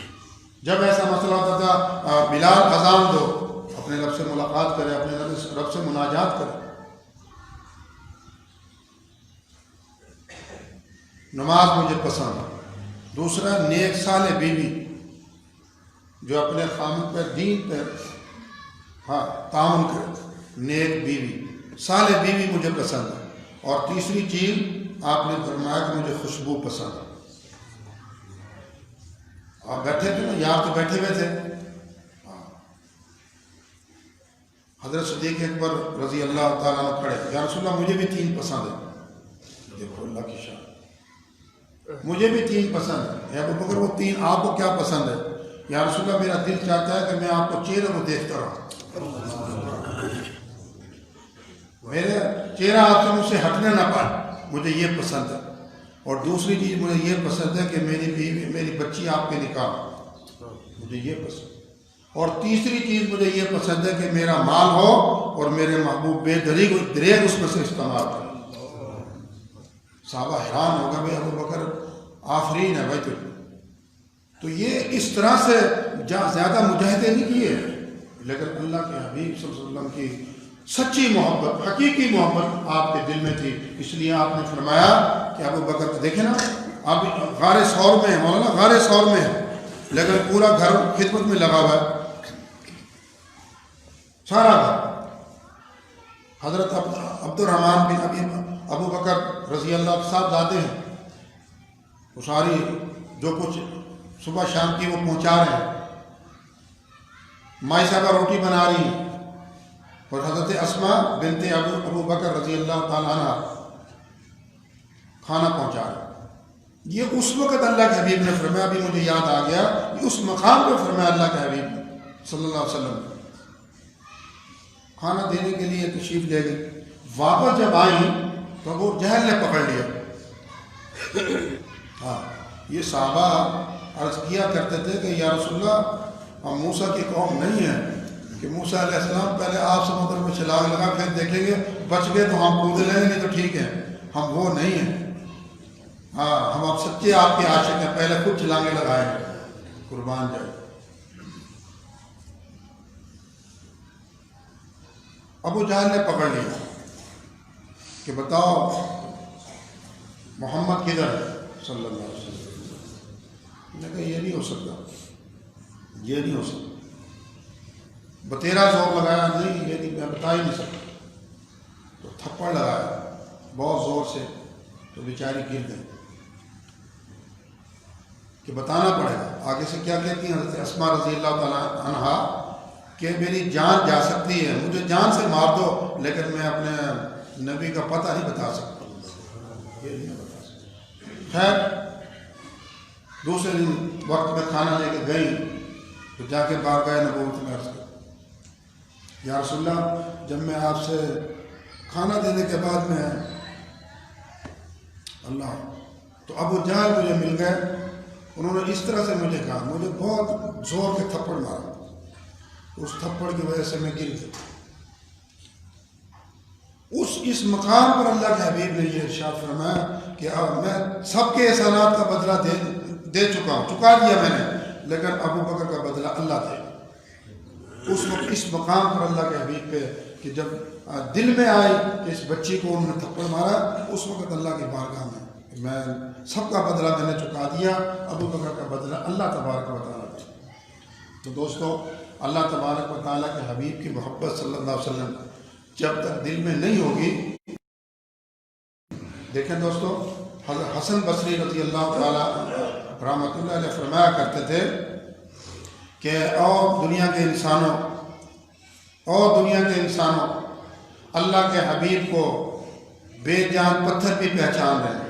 جب ایسا مسئلہ ہوتا تھا بلال اذان دو، اپنے رب سے ملاقات کرے، اپنے رب سے مناجات کرے. نماز مجھے پسند ہے. دوسرا نیک صالح بیوی، جو اپنے خامد پر دین پر تعاون کرے، نیک بیوی، صالح بیوی مجھے پسند ہے. اور تیسری چیز آپ نے فرمایا کہ مجھے خوشبو پسند ہے. آپ بیٹھے تھے نا، یار تو بیٹھے ہوئے تھے. حضرت صدیق اکبر رضی اللہ تعالیٰ عنہ کھڑے، یا رسول اللہ مجھے بھی 3 پسند ہے. دیکھو اللہ کی شان، مجھے بھی 3 پسند ہے. یا ابو بکر وہ 3 آپ کو کیا پسند ہے؟ یا رسول اللہ میرا دل چاہتا ہے کہ میں آپ کو چہرے کو دیکھتا رہوں، میرے چہرہ آپ سے مجھ سے ہٹنے نہ پائے، مجھے یہ پسند ہے. اور دوسری چیز مجھے یہ پسند ہے کہ میری بیوی، میری بچی آپ کے نکاح، مجھے یہ پسند. اور تیسری چیز مجھے یہ پسند ہے کہ میرا مال ہو اور میرے محبوب بے دریغ اس میں سے استعمال کریں. صحابہ حیران ہوگا، بھائی ابو بکر آفرین ہے بھائی تو یہ اس طرح سے زیادہ مجاہدے نہیں کیے، لیکن اللہ کے حبیب صلی اللہ علیہ وسلم کی سچی محبت، حقیقی محبت آپ کے دل میں تھی. اس لیے آپ نے فرمایا کہ ابو بکر دیکھیں نا، آپ غار ثور میں ہیں، مولانا غار ثور میں ہیں، لیکن پورا گھر خدمت میں لگا ہوا ہے، سارا گھر. حضرت عبد الرحمن بن ابو بکر رضی اللہ صاحب زادے ہیں، وہ ساری جو کچھ صبح شام کی وہ پہنچا رہے ہیں. مائی صاحبہ روٹی بنا رہی ہیں اور حضرت اسما بنت ابو بکر رضی اللہ تعالیٰ عنہ کھانا پہنچا رہے ہیں. یہ اس وقت اللہ کے حبیب نے فرمایا، ابھی مجھے یاد آ گیا، یہ اس مقام پہ فرمایا اللہ کے حبیب نے صلی اللہ علیہ وسلم کھانا دینے کے لیے تشریف لے گئی. واپس جب آئیں تو وہ جہل نے پکڑ لیا. یہ صحابہ عرض کیا کرتے تھے کہ یا رسول اللہ ہم موسیٰ کی قوم نہیں ہیں کہ موسیٰ علیہ السلام پہلے آپ سمندر میں چھلانگ لگا پھر دیکھیں گے بچ گئے تو ہم کود لیں گے، نہیں تو ٹھیک ہے. ہم وہ نہیں ہیں. ہم اب سچے آپ کے عاشق ہیں، پہلے خود چھلانگیں لگائیں. قربان جائے. ابو جہل نے پکڑ لیا کہ بتاؤ محمد کدھر ہے صلی اللہ علیہ وسلم. نے کہا یہ نہیں ہو سکتا، یہ نہیں ہو سکتا. بتیرا زور لگایا، نہیں یہ نہیں، میں بتا ہی نہیں سکتا. تو تھپڑ لگایا بہت زور سے، تو بیچاری گر گئی کہ بتانا پڑے گا. آگے سے کیا کہتی ہیں حضرت اسماء رضی اللہ تعالیٰ عنہا کہ میری جان جا سکتی ہے، مجھے جان سے مار دو، لیکن میں اپنے نبی کا پتہ نہیں بتا سکتا، یہ نہیں بتا سکتا. خیر دوسرے دن وقت میں کھانا لے کے گئی تو جا کے بارگاہ نبوت میں عرض کیا، یا رسول اللہ جب میں آپ سے کھانا دینے کے بعد میں اللہ تو ابو جہل مجھے مل گئے. انہوں نے اس طرح سے مجھے کہا، مجھے بہت زور کے تھپڑ مارا، اس تھپڑ کی وجہ سے میں گر گیا. اس مقام پر اللہ کے حبیب نے یہ ارشاد فرمایا کہ میں سب کے احسانات کا بدلہ دے چکا ہوں، چکا دیا میں نے، لیکن ابو بکر کا بدلہ اللہ دے. اس وقت اس مقام پر اللہ کے حبیب پہ کہ جب دل میں آئی کہ اس بچی کو انہوں نے تھپڑ مارا، اس وقت اللہ کی بارگاہ میں سب کا بدلہ میں نے چکا دیا، ابو بکر کا بدلہ اللہ تبارک و تعالیٰ دے. تو دوستو اللہ تبارک و تعالیٰ کے حبیب کی محبت صلی اللہ علیہ وسلم جب تک دل میں نہیں ہوگی. دیکھیں دوستو حضرت حسن بصری رضی اللہ تعالیٰ رحمۃ اللہ علیہ فرمایا کرتے تھے کہ اور دنیا کے انسانوں اللہ کے حبیب کو بے جان پتھر بھی پہچان رہے ہیں،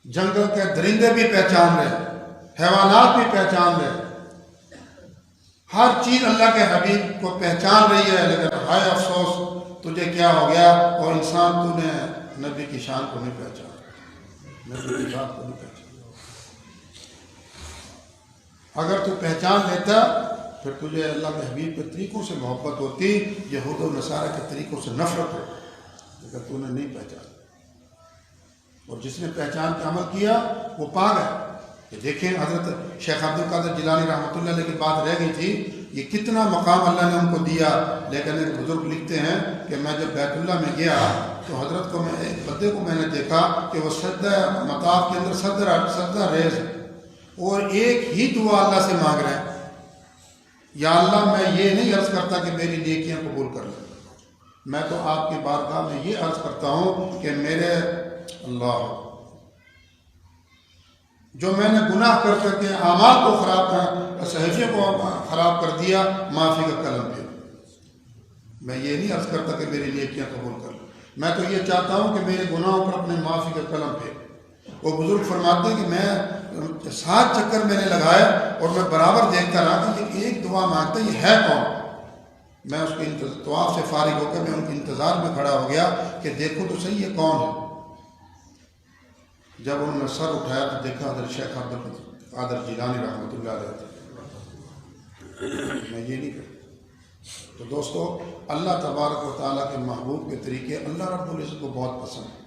جنگل کے درندے بھی پہچان رہے، حیوانات بھی پہچان رہے، ہر چیز اللہ کے حبیب کو پہچان رہی ہے. لیکن ہائے افسوس تجھے کیا ہو گیا، اور انسان تو نے نبی کی شان کو نہیں پہچانا، نبی کی ذات کو نہیں پہچانا. اگر تو پہچان لیتا پھر تجھے اللہ کے حبیب کے طریقوں سے محبت ہوتی، یہود و نصارہ کے طریقوں سے نفرت ہو، لیکن تو نے نہیں پہچانا. اور جس نے پہچان کا عمل کیا وہ پا گیا. کہ دیکھیں حضرت شیخ عبد القادر جیلانی رحمۃ اللہ علیہ کی بات رہ گئی تھی، یہ کتنا مقام اللہ نے ان کو دیا. لیکن ایک بزرگ لکھتے ہیں کہ میں جب بیت اللہ میں گیا تو حضرت کو میں ایک بندے کو میں نے دیکھا کہ وہ سجدہ مطاف کے اندر سجدہ ریز اور ایک ہی دعا اللہ سے مانگ رہے ہیں، یا اللہ میں یہ نہیں عرض کرتا کہ میری نیکیاں قبول کر لیں، میں تو آپ کی بارگاہ میں یہ عرض کرتا ہوں کہ میرے اللہ جو میں نے گناہ کر کر کے اعمال کو خراب کر، صحیفے کو خراب کر دیا، معافی کا قلم دے. میں یہ نہیں عرض کرتا کہ میری نیکیاں قبول کر لیں، میں تو یہ چاہتا ہوں کہ میرے گناہوں پر اپنے معافی کا قلم پھیر. وہ بزرگ فرماتے ہیں کہ میں 7 چکر میں نے لگائے اور میں برابر دیکھتا رہا کہ یہ ایک دعا مانگتا ہے، یہ ہے کون. میں اس کے طواف سے فارغ ہو کر میں ان کے انتظار میں کھڑا ہو گیا کہ دیکھو تو صحیح یہ کون ہے. جب انہوں نے سر اٹھایا تو دیکھا حضرت شیخ عبد القادر جیلانی رحمۃ اللہ علیہ. میں یہ نہیں کرتا. تو دوستو اللہ تبارک و تعالیٰ کے محبوب کے طریقے اللہ رب العزت کو بہت پسند ہے،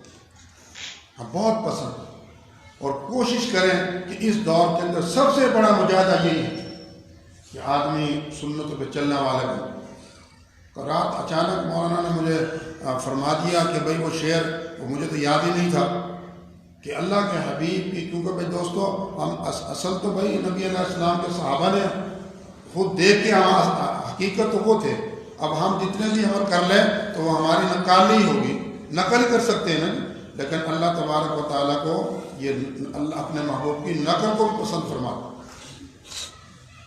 ہاں بہت پسند ہے. اور کوشش کریں کہ اس دور کے اندر سب سے بڑا مجاہدہ یہی ہے کہ آدمی سنتوں پہ چلنے والا بنے. رات اچانک مولانا نے مجھے فرما دیا کہ بھئی وہ شعر وہ مجھے تو یاد ہی نہیں تھا کہ اللہ کے حبیب کی، کیونکہ بھئی دوستو ہم اصل تو بھئی نبی علیہ السلام کے صحابہ نے خود دیکھ کے حقیقت تو وہ تھے. اب ہم جتنے بھی عمل کر لیں تو وہ ہماری نقل نہیں ہوگی، نقل کر سکتے ہیں نا، لیکن اللہ تبارک و تعالیٰ کو یہ اللہ اپنے محبوب کی نقل کو پسند فرماتا.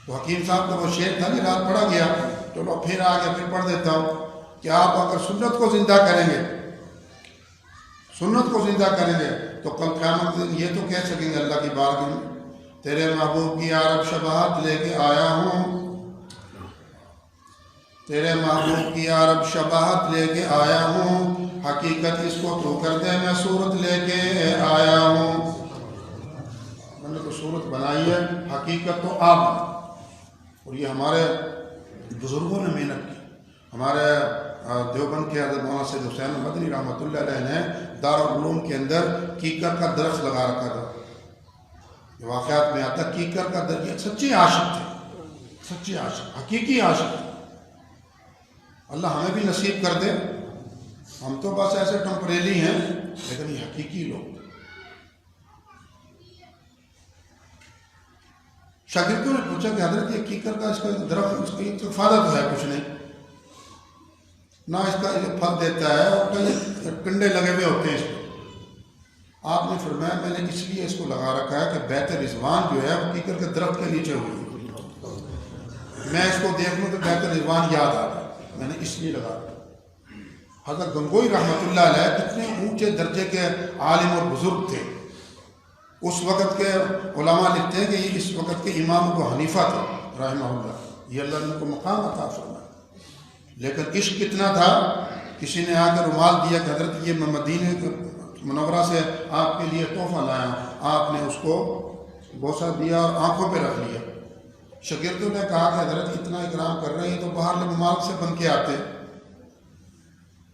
تو حکیم صاحب کا وہ شعر تھا کہ رات پڑھا گیا، چلو پھر آگے پھر پڑھ دیتا ہوں کہ آپ اگر سنت کو زندہ کریں گے، سنت کو زندہ کریں گے تو کل قیامت دن یہ تو کہہ سکیں گے اللہ کی بارگاہ میں تیرے محبوب کی عرب شباہت لے کے آیا ہوں، تیرے محبوب کی عرب شباہت لے کے آیا ہوں، حقیقت اس کو تو کر دے میں صورت لے کے آیا ہوں. میں نے تو صورت بنائی ہے، حقیقت تو آپ. اور یہ ہمارے بزرگوں نے محنت کی. ہمارے دیوبند کے حضرت مولانا سید حسین مدنی رحمۃ اللہ علیہ نے دارالعلوم کے اندر کیکر کا درخت لگا رکھا تھا. واقعات میں آتا کیکر کا درخت، سچے عاشق تھے، سچے عاشق، حقیقی عاشق۔ اللہ ہمیں بھی نصیب کر دے۔ ہم تو بس ایسے ٹمپریلی ہیں، لیکن یہ حقیقی لوگ۔ شاگردوں نے پوچھا کہ حضرت یہ کیکر کا اس کا درخت، اس کا فائدہ تو ہے کچھ نہیں، نہ اس کا پھل دیتا ہے اور کنڈے لگے ہوئے ہوتے ہیں اس کو۔ آپ نے فرمایا میں نے اس لیے اس کو لگا رکھا ہے کہ بیت رضوان جو ہے وہ کیکر کے درخت کے نیچے ہوئی، میں اس کو دیکھ لوں تو بیت رضوان یاد آ گیا، میں نے اس لیے لگا رکھا۔ حضرت گنگوئی رحمۃ اللہ علیہ کتنے اونچے درجے کے عالم اور بزرگ تھے۔ اس وقت کے علماء لکھتے ہیں کہ یہ اس وقت کے امام ابو حنیفہ تھے رحمہ اللہ، یہ اللہ نے کو مقام عطا فرمایا۔ لیکن عشق کتنا تھا، کسی نے آ کر رومال دیا کہ حضرت یہ میں مدینہ منورہ سے آپ کے لیے تحفہ لایا ہوں، آپ نے اس کو بوسہ دیا اور آنکھوں پہ رکھ لیا۔ شاگردوں نے کہا کہ حضرت اتنا اکرام کر رہے ہیں تو باہر ممالک سے بن کے آتے،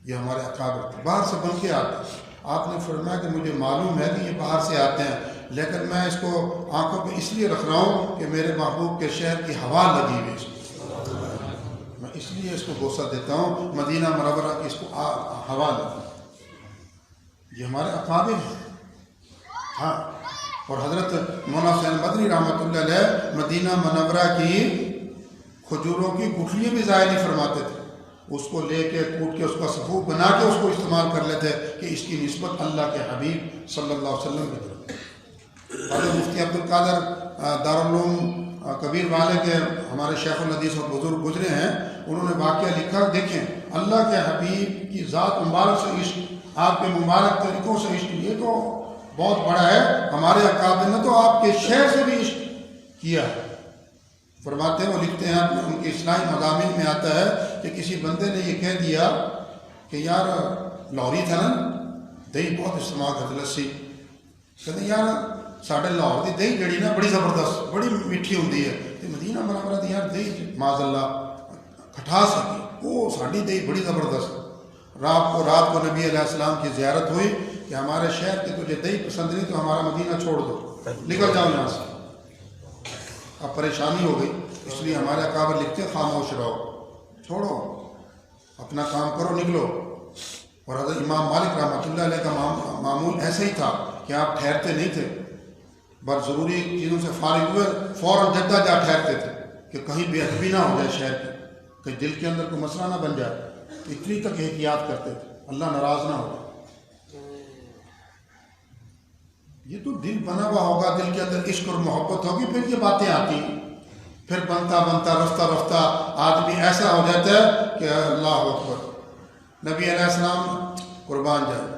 یہ ہمارے اکابر تھے، باہر سے بن کے آتے۔ آپ نے فرمایا کہ مجھے معلوم ہے کہ یہ باہر سے آتے ہیں، لیکن میں اس کو آنکھوں پہ اس لیے رکھ رہا ہوں کہ میرے محبوب کے شہر کی ہوا لگی ہوئی، میں اس لیے اس کو بوسہ دیتا ہوں، مدینہ منورہ کی اس کو ہوا لگی۔ یہ ہمارے اکابر ہیں۔ ہاں، اور حضرت مولانا حسین مدنی رحمۃ اللہ علیہ مدینہ منورہ کی کھجوروں کی گٹھلیاں بھی ضائع نہیں فرماتے تھے، اس کو لے کے کوٹ کے اس کا صفوف بنا کے اس کو استعمال کر لیتے کہ اس کی نسبت اللہ کے حبیب صلی اللہ علیہ وسلم کی طرف۔ حضرت مفتی عبد القادر دارالعلوم کبیر والے کے ہمارے شیخ الحدیث اور بزرگ گزرے ہیں، انہوں نے واقعہ لکھا، دیکھیں اللہ کے حبیب کی ذات مبارک سے عشق، آپ کے مبارک طریقوں سے عشق، یہ تو بہت بڑا ہے۔ ہمارے اکابر نے تو آپ کے شہر سے بھی عشق کیا ہے۔ فرماتے ہیں، وہ لکھتے ہیں ان کی اصلاحی مضامین میں آتا ہے کہ کسی بندے نے یہ کہہ دیا کہ یار لاہوری تھا نا، دہی بہت استعمال کرتے لسی، کہتے یار ساڑھے لاہور دی دہی جڑی نا بڑی زبردست بڑی میٹھی ہوندی ہے، تے مدینہ منورہ دی یار دہی معاذ اللہ کھٹاس ہے، وہ ساڑھی دہی بڑی زبردست۔ رات کو نبی علیہ السلام کی زیارت ہوئی کہ ہمارے شہر کی تجھے دہی پسند نہیں تو ہمارا مدینہ چھوڑ دو، نکل جاؤ یہاں سے۔ اب پریشانی ہو گئی، اس لیے ہمارے اکابر لکھتے ہیں خاموش رہو، چھوڑو اپنا کام کرو، نکلو۔ اور حضرت امام مالک رحمۃ اللہ علیہ کا معمول ایسا ہی تھا کہ آپ ٹھہرتے نہیں تھے، بس ضروری چیزوں سے فارغ ہوئے فوراً جدہ جا ٹھہرتے تھے کہ کہیں بے ادبی نہ ہو جائے شہر کی، کہ دل کے اندر کوئی مسئلہ نہ بن جائے، اتنی تک احتیاط کرتے تھے اللہ ناراض نہ ہو۔ یہ تو دل بنا ہوا ہوگا، دل کے اندر عشق اور محبت ہوگی، پھر یہ باتیں آتی ہیں، پھر بنتا بنتا رفتہ رفتہ آدمی ایسا ہو جاتا ہے کہ اللہ اکبر۔ نبی علیہ السلام قربان جائے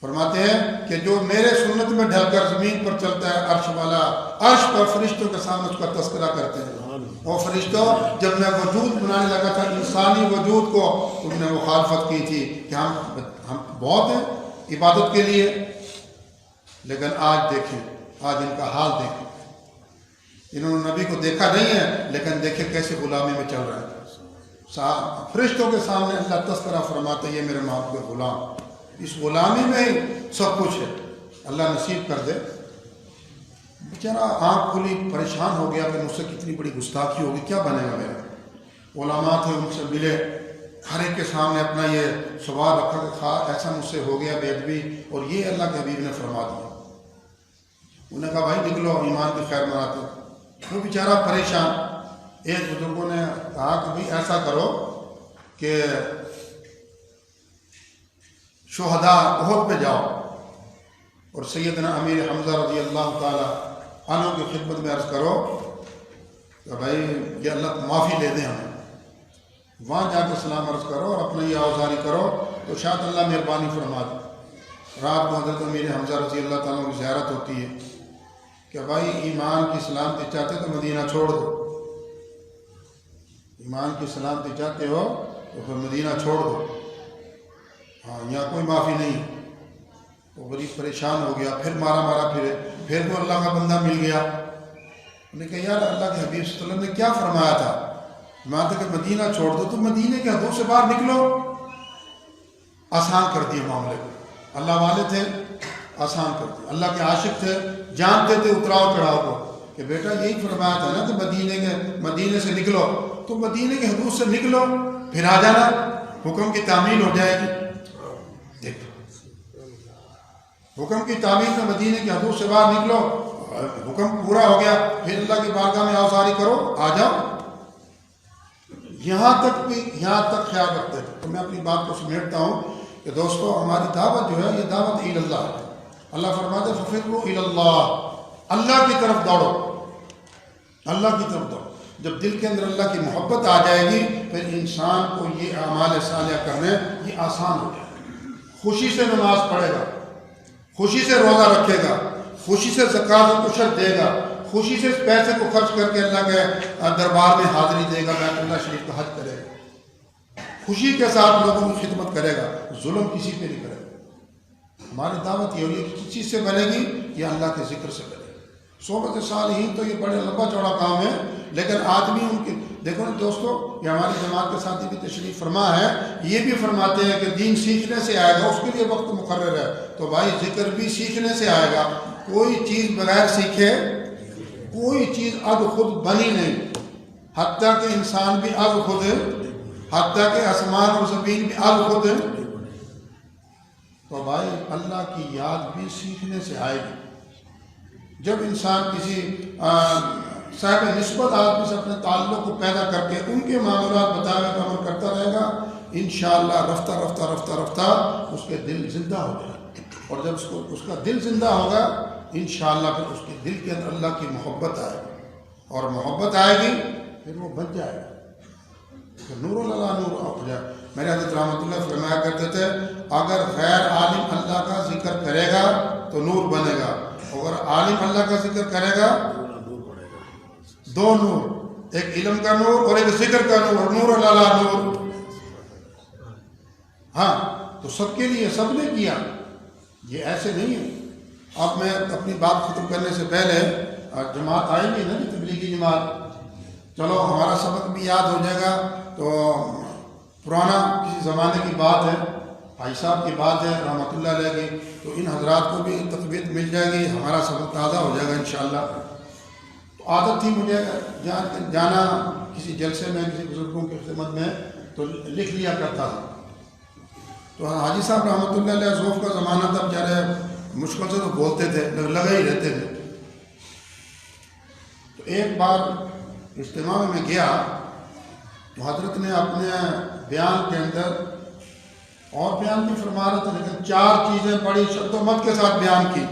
فرماتے ہیں کہ جو میرے سنت میں ڈھل کر زمین پر چلتا ہے، عرش والا عرش پر فرشتوں کے سامنے اس کا تذکرہ کرتے ہیں، وہ فرشتوں جب میں وجود بنانے لگا تھا انسانی وجود کو، تم نے مخالفت کی تھی کہ ہم بہت ہیں عبادت کے لیے، لیکن آج دیکھیں، آج ان کا حال دیکھیں، انہوں نے نبی کو دیکھا نہیں ہے لیکن دیکھیں کیسے غلامی میں چل رہے ہیں۔ فرشتوں کے سامنے اللہ تذکرہ فرماتے یہ میرے محبوب غلام، اس غلامی میں ہی سب کچھ ہے، اللہ نصیب کر دے۔ بیچارہ آنکھ کھلی پریشان ہو گیا کہ مجھ سے کتنی بڑی گستاخی ہوگی، کیا بنے گا میرا۔ علماء تھے ان سے ملے، ہر ایک کے سامنے اپنا یہ سوال رکھا کہ خواہ ایسا مجھ سے ہو گیا بے ادبی، اور یہ اللہ کے حبیب نے فرما دیا۔ انہوں نے کہا بھائی نکلو ایمان کی خیر مناتے ہیں۔ وہ بیچارہ پریشان، ایک بزرگوں نے کہا کہ بھائی ایسا کرو کہ شہداء احد پہ جاؤ اور سیدنا امیر حمزہ رضی اللہ تعالی عنہ کی خدمت میں عرض کرو کہ بھائی یہ اللہ معافی لے دیں ہمیں، وہاں جا کے سلام عرض کرو اور اپنا یہ آوزاری کرو تو شاید اللہ مہربانی فرما دے۔ رات کو حضرت امیر حمزہ رضی اللہ تعالیٰ کی زیارت ہوتی ہے کہ بھائی ایمان کی سلامتی چاہتے تو مدینہ چھوڑ دو، ایمان کی سلامتی چاہتے ہو تو پھر مدینہ چھوڑ دو، ہاں یہاں کوئی معافی نہیں۔ وہ غریب پریشان ہو گیا، پھر مارا پھرے، پھر تو اللہ کا بندہ مل گیا، انہوں نے کہا یار اللہ کے حبیب صلی اللہ علیہ وسلم نے کیا فرمایا تھا، فرمایا تھا کہ مدینہ چھوڑ دو، تو مدینہ کے حدود سے باہر نکلو، آسان کر دیا معاملے کو۔ اللہ والے تھے، آسان کر دیا، اللہ کے عاشق تھے، جانتے تھے اتراؤ چڑھاؤ کو، کہ بیٹا یہی فرمایا تھا نا کہ مدینے سے نکلو، تو مدینے کی حدود سے نکلو پھر آ جانا، حکم کی تعمیل ہو جائے گی۔ دیکھو حکم کی تعمیل میں مدینے کی حدود سے باہر نکلو، حکم پورا ہو گیا، پھر اللہ کی بارگاہ میں آوازاری کرو، آ جاؤ۔ یہاں تک خیال رکھتے تھے۔ تو میں اپنی بات کو سمیٹتا ہوں کہ دوستو ہماری دعوت جو ہے یہ دعوت الی اللہ ہے۔ اللہ فرماتے ہیں ففروا الی اللہ، اللہ کی طرف دوڑو، اللہ کی طرف دوڑو۔ جب دل کے اندر اللہ کی محبت آ جائے گی پھر انسان کو یہ اعمال صالحہ کرنے یہ آسان ہو جائے گا۔ خوشی سے نماز پڑھے گا، خوشی سے روزہ رکھے گا، خوشی سے زکوٰۃ و عشر دے گا، خوشی سے اس پیسے کو خرچ کر کے اللہ کے دربار میں حاضری دے گا، بیت اللہ شریف کا حج کرے گا، خوشی کے ساتھ لوگوں کی خدمت کرے گا، ظلم کسی پہ نہیں کرے گا۔ ہماری دعوت یہ ہوئی ہے کہ کس چیز سے بنے گی؟ یہ اللہ کے ذکر سے بنے گی۔ صحبت صالحین تو یہ بڑے لمبا چوڑا کام ہے، لیکن آدمی ان کے دیکھو نا دوستو، یہ ہماری جماعت کے ساتھی بھی تشریف فرما ہے، یہ بھی فرماتے ہیں کہ دین سیکھنے سے آئے گا، اس کے لیے وقت مقرر ہے۔ تو بھائی ذکر بھی سیکھنے سے آئے گا، کوئی چیز بغیر سیکھے کوئی چیز اب خود بنی نہیں، حتیٰ کہ انسان بھی اب خود ہے، حتیٰ کہ آسمان اور زمین بھی اب خود ہے۔ تو بھائی اللہ کی یاد بھی سیکھنے سے آئے گی۔ جب انسان کسی صاحب نسبت آدمی سے اپنے تعلق کو پیدا کر کے ان کے معاملات بتانے کا عمل کرتا رہے گا، انشاءاللہ رفتہ رفتہ رفتہ رفتہ اس کے دل زندہ ہو جائے گا، اور جب اس کا دل زندہ ہوگا انشاءاللہ پھر اس کے دل کے اندر اللہ کی محبت آئے گی، اور محبت آئے گی پھر وہ بن جائے گا، پھر نور اللہ نور ہو جائے۔ میرے حضرت رحمۃ اللہ فرمایا کرتے تھے اگر غیر عالم اللہ کا ذکر کرے گا تو نور بنے گا، اگر عالم اللہ کا ذکر کرے گا دو نور، ایک علم کا نور اور ایک ذکر کا نور، نور اللہ نور۔ ہاں تو سب کے لیے سب نے کیا، یہ ایسے نہیں ہے۔ اب میں اپنی بات ختم کرنے سے پہلے جماعت آئے گی نا، تبلیغی جماعت، چلو ہمارا سبق بھی یاد ہو جائے گا۔ تو پرانا کسی زمانے کی بات ہے، بھائی صاحب کی بات ہے رحمۃ اللہ علیہ کی، تو ان حضرات کو بھی تقویت مل جائے گی، ہمارا سبق تازہ ہو جائے گا انشاءاللہ۔ تو عادت تھی مجھے جانا کسی جلسے میں کسی بزرگوں کی خدمت میں، تو لکھ لیا کرتا تھا۔ تو حاجی صاحب رحمۃ اللہ علیہ ذوف کا زمانہ تھا، بیچارے مشکل سے تو بولتے تھے، لگے ہی رہتے تھے۔ تو ایک بار اجتماع میں گیا تو حضرت نے اپنے بیان کے اندر، اور بیان بھی فرما رہے تھے لیکن 4 چیزیں بڑی شد و مت کے ساتھ بیان کی۔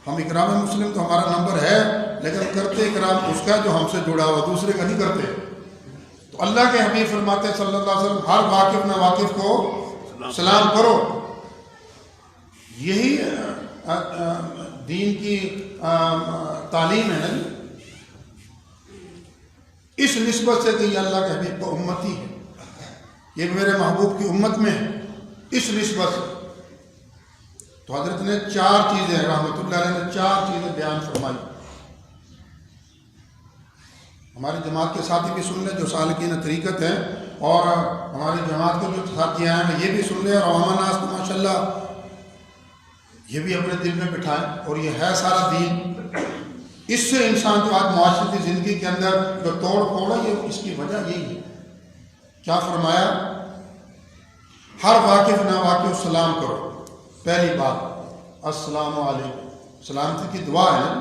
ہم اکرام مسلم تو ہمارا نمبر ہے، لیکن کرتے اکرام اس کا جو ہم سے جڑا ہوا، دوسرے کا نہیں کرتے۔ تو اللہ کے حبیب فرماتے صلی اللہ علیہ وسلم ہر واقف نہ واقف کو سلام کرو۔ یہی دین کی تعلیم ہے نا، اس نسبت سے کہ یہ اللہ کے حبیب کا امتی ہے، یہ میرے محبوب کی امت میں ہے، اس نسبت سے۔ تو حضرت نے 4 چیزیں رحمۃ اللہ علیہ نے 4 چیزیں بیان فرمائی۔ ہماری جماعت کے ساتھی بھی سن لیں جو سالکین طریقت ہیں، اور ہماری جماعت کے جو ساتھی آئے ہیں یہ بھی سن لیں، اور عوام الناس کو ماشاءاللہ یہ بھی اپنے دل میں بٹھائیں۔ اور یہ ہے سارا دین، اس سے انسان جو آج معاشرتی زندگی کے اندر جو توڑ پھوڑ ہے، یہ اس کی وجہ یہی ہے۔ کیا فرمایا؟ ہر واقف نہ واقف سلام کرو۔ پہلی بات السلام علیکم، سلامتی کی دعا ہے نا،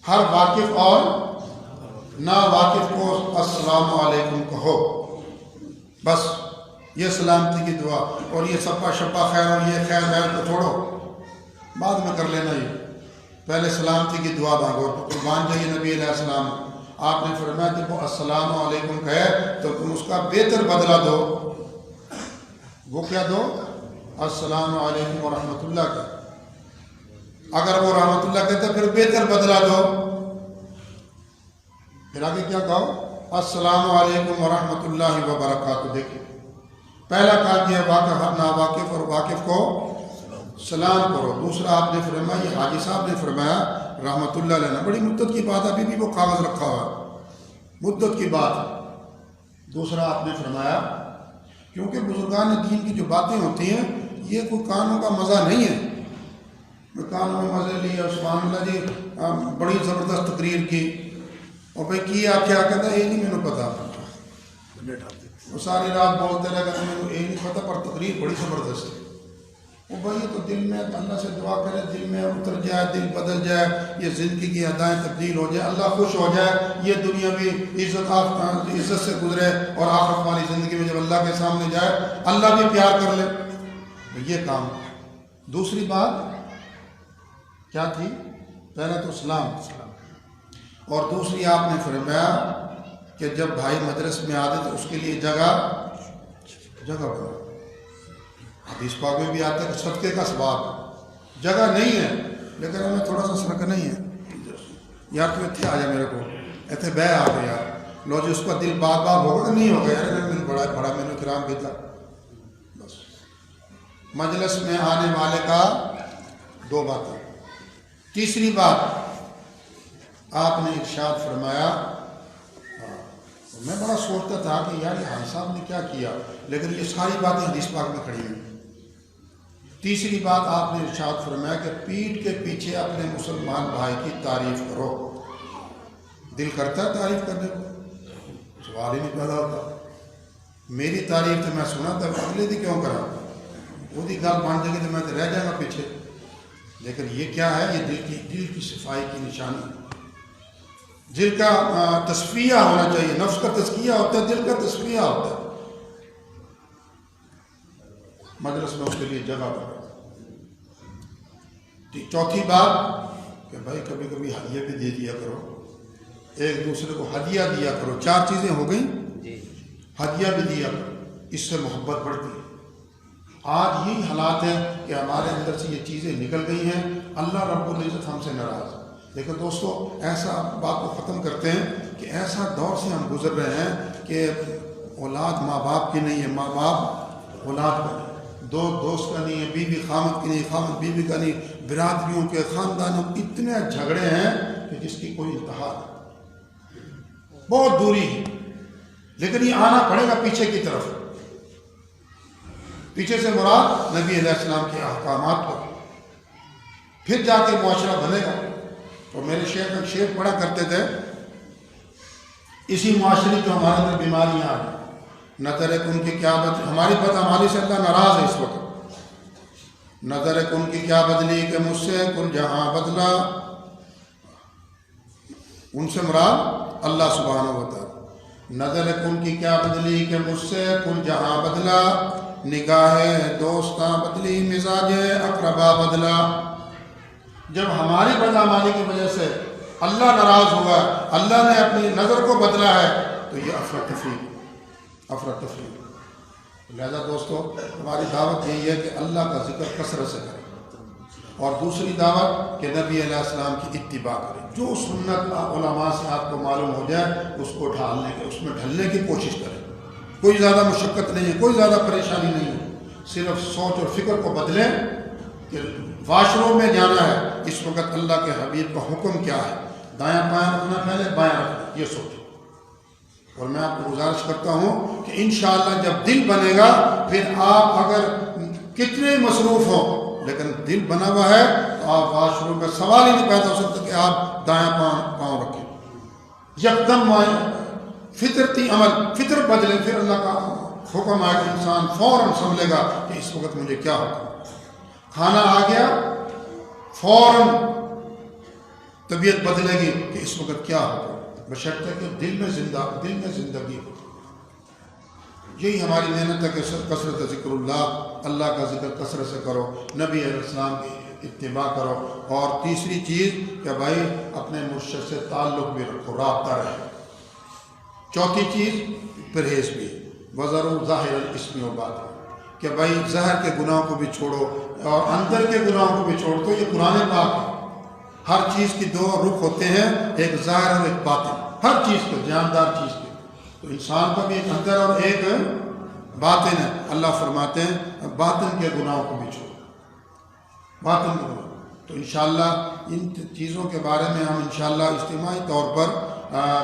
ہر واقف اور نا واقف کو السلام علیکم کہو، بس یہ سلامتی کی دعا۔ اور یہ سپا شپا خیر اور یہ خیر خیر کو چھوڑو، بعد میں کر لینا، یہ پہلے سلامتی کی دعا مانگو۔ قربان جائیے نبی علیہ السلام، آپ نے فرمایا کہ وہ السلام علیکم کہے تو تم اس کا بہتر بدلہ دو۔ وہ کیا دو؟ السلام علیکم ورحمۃ اللہ کا۔ اگر وہ رحمۃ اللہ کہتا پھر بہتر بدلہ دو۔ پھر آگے کیا کہو؟ السلام علیکم ورحمۃ اللہ وبرکاتہ۔ دیکھیں پہلا کہا کہ واقف نا واقف اور واقف کو سلام کرو۔ دوسرا آپ نے فرمایا، یہ حاجی صاحب نے فرمایا رحمۃ اللہ علیہ نے، بڑی مدت کی بات، ابھی بھی وہ کاغذ رکھا ہوا ہے، مدت کی بات۔ دوسرا آپ نے فرمایا کیونکہ بزرگان دین کی جو باتیں ہوتی ہیں یہ کوئی کانوں کا مزہ نہیں ہے، کانوں میں مزے لیا سبحان اللہ جی بڑی زبردست تقریر کی اور بھائی کیا کیا کہتا یہ نہیں مجھے پتا وہ ساری رات بولتے رہے کہتے مجھے یہ نہیں پتا پر تقریر بڑی زبردست ہے وہ بھائی تو دل میں اللہ سے دعا کرے دل میں اتر جائے دل بدل جائے یہ زندگی کی ادائیں تبدیل ہو جائے اللہ خوش ہو جائے یہ دنیا بھی عزت سے گزرے اور آخرت والی زندگی میں جب اللہ کے سامنے جائے اللہ بھی پیار کر لے یہ کام. دوسری بات کیا تھی؟ پہلا تو اسلام اور دوسری آپ نے فرمایا کہ جب بھائی مدرس میں آتے تو اس کے لیے جگہ بنا. حدیث پاک میں بھی آتا ہے کہ صدقے کا ثواب ہے. جگہ نہیں ہے لیکن ہمیں تھوڑا سا سرک نہیں ہے یار تو اتنے آ جائے میرے کو اتنے بہ آ گئے یار لو جی اس کا دل باغ ہوگا کہ نہیں ہوگا یار میں بڑا میں نے کرام بھی تھا. بس مجلس میں آنے والے کا دو باتیں. تیسری بات آپ نے ارشاد فرمایا میں بڑا سوچتا تھا کہ یار یہ حاجی صاحب نے کیا کیا لیکن یہ ساری باتیں حدیث پاک میں کھڑی ہیں. تیسری بات آپ نے ارشاد فرمایا کہ پیٹھ کے پیچھے اپنے مسلمان بھائی کی تعریف کرو. دل کرتا ہے تعریف کرنے کو سوال ہی نہیں پیدا ہوتا. میری تعریف تو میں سنا تھا اگلے دی کیوں کرا وہ دی گل بن جائے گی تو میں تو رہ جائے گا پیچھے. لیکن یہ کیا ہے یہ دل کی صفائی کی نشانی ہے. دل کا تصفیہ ہونا چاہیے. نفس کا تزکیہ ہوتا ہے دل کا تصفیہ ہوتا ہے. مجلس میں اس کے لیے جگہ پر. چوتھی بات کہ بھائی کبھی کبھی ہدیہ بھی دے دیا کرو ایک دوسرے کو ہدیہ دیا کرو. 4 چیزیں ہو گئیں. ہدیہ بھی دیا کرو اس سے محبت بڑھتی ہے. آج یہی حالات ہیں کہ ہمارے اندر سے یہ چیزیں نکل گئی ہیں. اللہ رب العزت ہم سے ناراض ہے. لیکن دوستو ایسا بات کو ختم کرتے ہیں کہ ایسا دور سے ہم گزر رہے ہیں کہ اولاد ماں باپ کی نہیں ہے ماں باپ اولاد کا نہیں. دوست کا نہیں ہے بیوی خامد کی نہیں خامد بیوی کا نہیں. برادریوں کے خاندانوں اتنے جھگڑے ہیں کہ جس کی کوئی انتہا نہیں. بہت دوری ہے لیکن یہ آنا پڑے گا پیچھے کی طرف. پیچھے سے مراد نبی علیہ السلام کے احکامات پر پھر جا کے معاشرہ بنے گا. اور میرے شیخ ایک شعر پڑھا کرتے تھے اسی معاشرے جو ہمارے اندر بیماریاں آ نظر کن کی کیا ہماری بدعمالی سے اللہ ناراض ہے اس وقت. نظر کن کی کیا بدلی کہ مجھ سے کل جہاں بدلا. ان سے مراد اللہ سبحانہ و تعالی. نظر کن کی کیا بدلی کہ مجھ سے کل جہاں بدلا. نگاہ دوستاں بدلی مزاج اقربا بدلا. جب ہماری بدعمالی کی وجہ سے اللہ ناراض ہوا اللہ نے اپنی نظر کو بدلا ہے تو یہ افراتفری. لہذا دوستو ہماری دعوت یہی ہے کہ اللہ کا ذکر کثرت سے کریں اور دوسری دعوت کہ نبی علیہ السلام کی اتباع کریں. جو سنت علماء سے آپ کو معلوم ہو جائے اس کو اس میں ڈھلنے کی کوشش کریں. کوئی زیادہ مشقت نہیں ہے کوئی زیادہ پریشانی نہیں ہے. صرف سوچ اور فکر کو بدلیں کہ واش روم میں جانا ہے اس وقت اللہ کے حبیب کا حکم کیا ہے. دایاں بایاں رکھنا پہلے بایاں رکھنا یہ سوچیں. اور میں آپ کو گزارش کرتا ہوں کہ انشاءاللہ جب دل بنے گا پھر آپ اگر کتنے مصروف ہوں لیکن دل بنا ہوا ہے تو آپ واش روم میں سوال ہی نہیں پیدا ہو سکتا کہ آپ دایاں پاؤں رکھیں. یکدم فطرتی عمل فطر بدلے پھر اللہ کا حکم آئے کہ انسان فوراً سمجھے گا کہ اس وقت مجھے کیا ہوگا. کھانا آ گیا فوراً طبیعت بدلے گی کہ اس وقت کیا ہوگا بشرطے کہ دل میں زندگی ہو. یہی ہماری محنت ہے کہ کثرت ذکر اللہ کا ذکر کثرت سے کرو. نبی علیہ السلام کی اتباع کرو. اور تیسری چیز کہ بھائی اپنے مرشد سے تعلق بھی رکھو رابطہ رہے. چوتھی چیز پرہیز بھی وزر ظاہر الاسم و باطن کہ بھائی ظاہر کے گناہوں کو بھی چھوڑو اور اندر کے گناہوں کو بھی چھوڑ دو. یہ قرآن پاک ہے. ہر چیز کی 2 رخ ہوتے ہیں ایک ظاہر اور ایک باطن. ہر چیز کے جاندار چیز کے تو انسان کا بھی ایک اندر اور ایک باطن ہے. اللہ فرماتے ہیں باطن کے گناہوں کو بھی چھوڑو. باطن کے گناہ تو انشاءاللہ ان چیزوں کے بارے میں ہم انشاءاللہ اجتماعی طور پر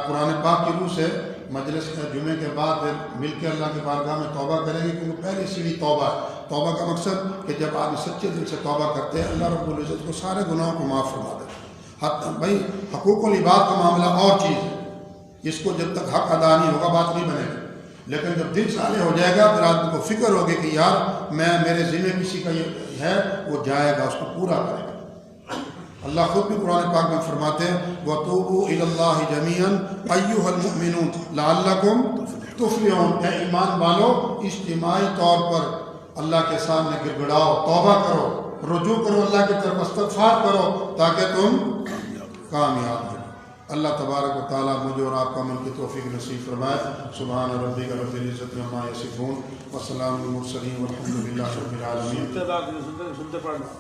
قرآن پاک کی روح سے مجلس جمعے کے بعد پھر مل کے اللہ کے بارگاہ میں توبہ کریں گے، کیونکہ پہلی سیڑھی توبہ ہے۔ توبہ کا مقصد کہ جب آپ سچے دل سے توبہ کرتے ہیں اللہ رب العزت کو سارے گناہوں کو معاف فرما دیتے ہیں۔ بھائی حقوق العباد کا معاملہ اور چیز ہے، اس کو جب تک حق ادا نہیں ہوگا بات نہیں بنے گی، لیکن جب دل صالح ہو جائے گا پھر آدمی کو فکر ہوگی کہ یار میرے ذمہ کسی کا یہ ہے، وہ جائے گا اس کو پورا کرے گا۔ اللہ خود بھی قرآن پاک میں فرماتے ہیں وَتُوبُوا إِلَى اللَّهِ جَمِيعًا أَيُّهَا الْمُؤْمِنُونَ لَعَلَّكُمْ تُفْلِحُونَ، اے ایمان والو اجتماعی طور پر اللہ کے سامنے گڑ گڑاؤ، توبہ کرو، رجوع کرو اللہ کی طرف، استغفار کرو تاکہ تم کامیاب ہو۔ اللہ تبارک و تعالیٰ مجھے اور آپ کو عمل کی توفیق نصیب فرمائے۔ سبحان ربک رب العزت عما یصفون وسلام علی المرسلین والحمد للہ رب العالمین۔ سنتے پڑھنا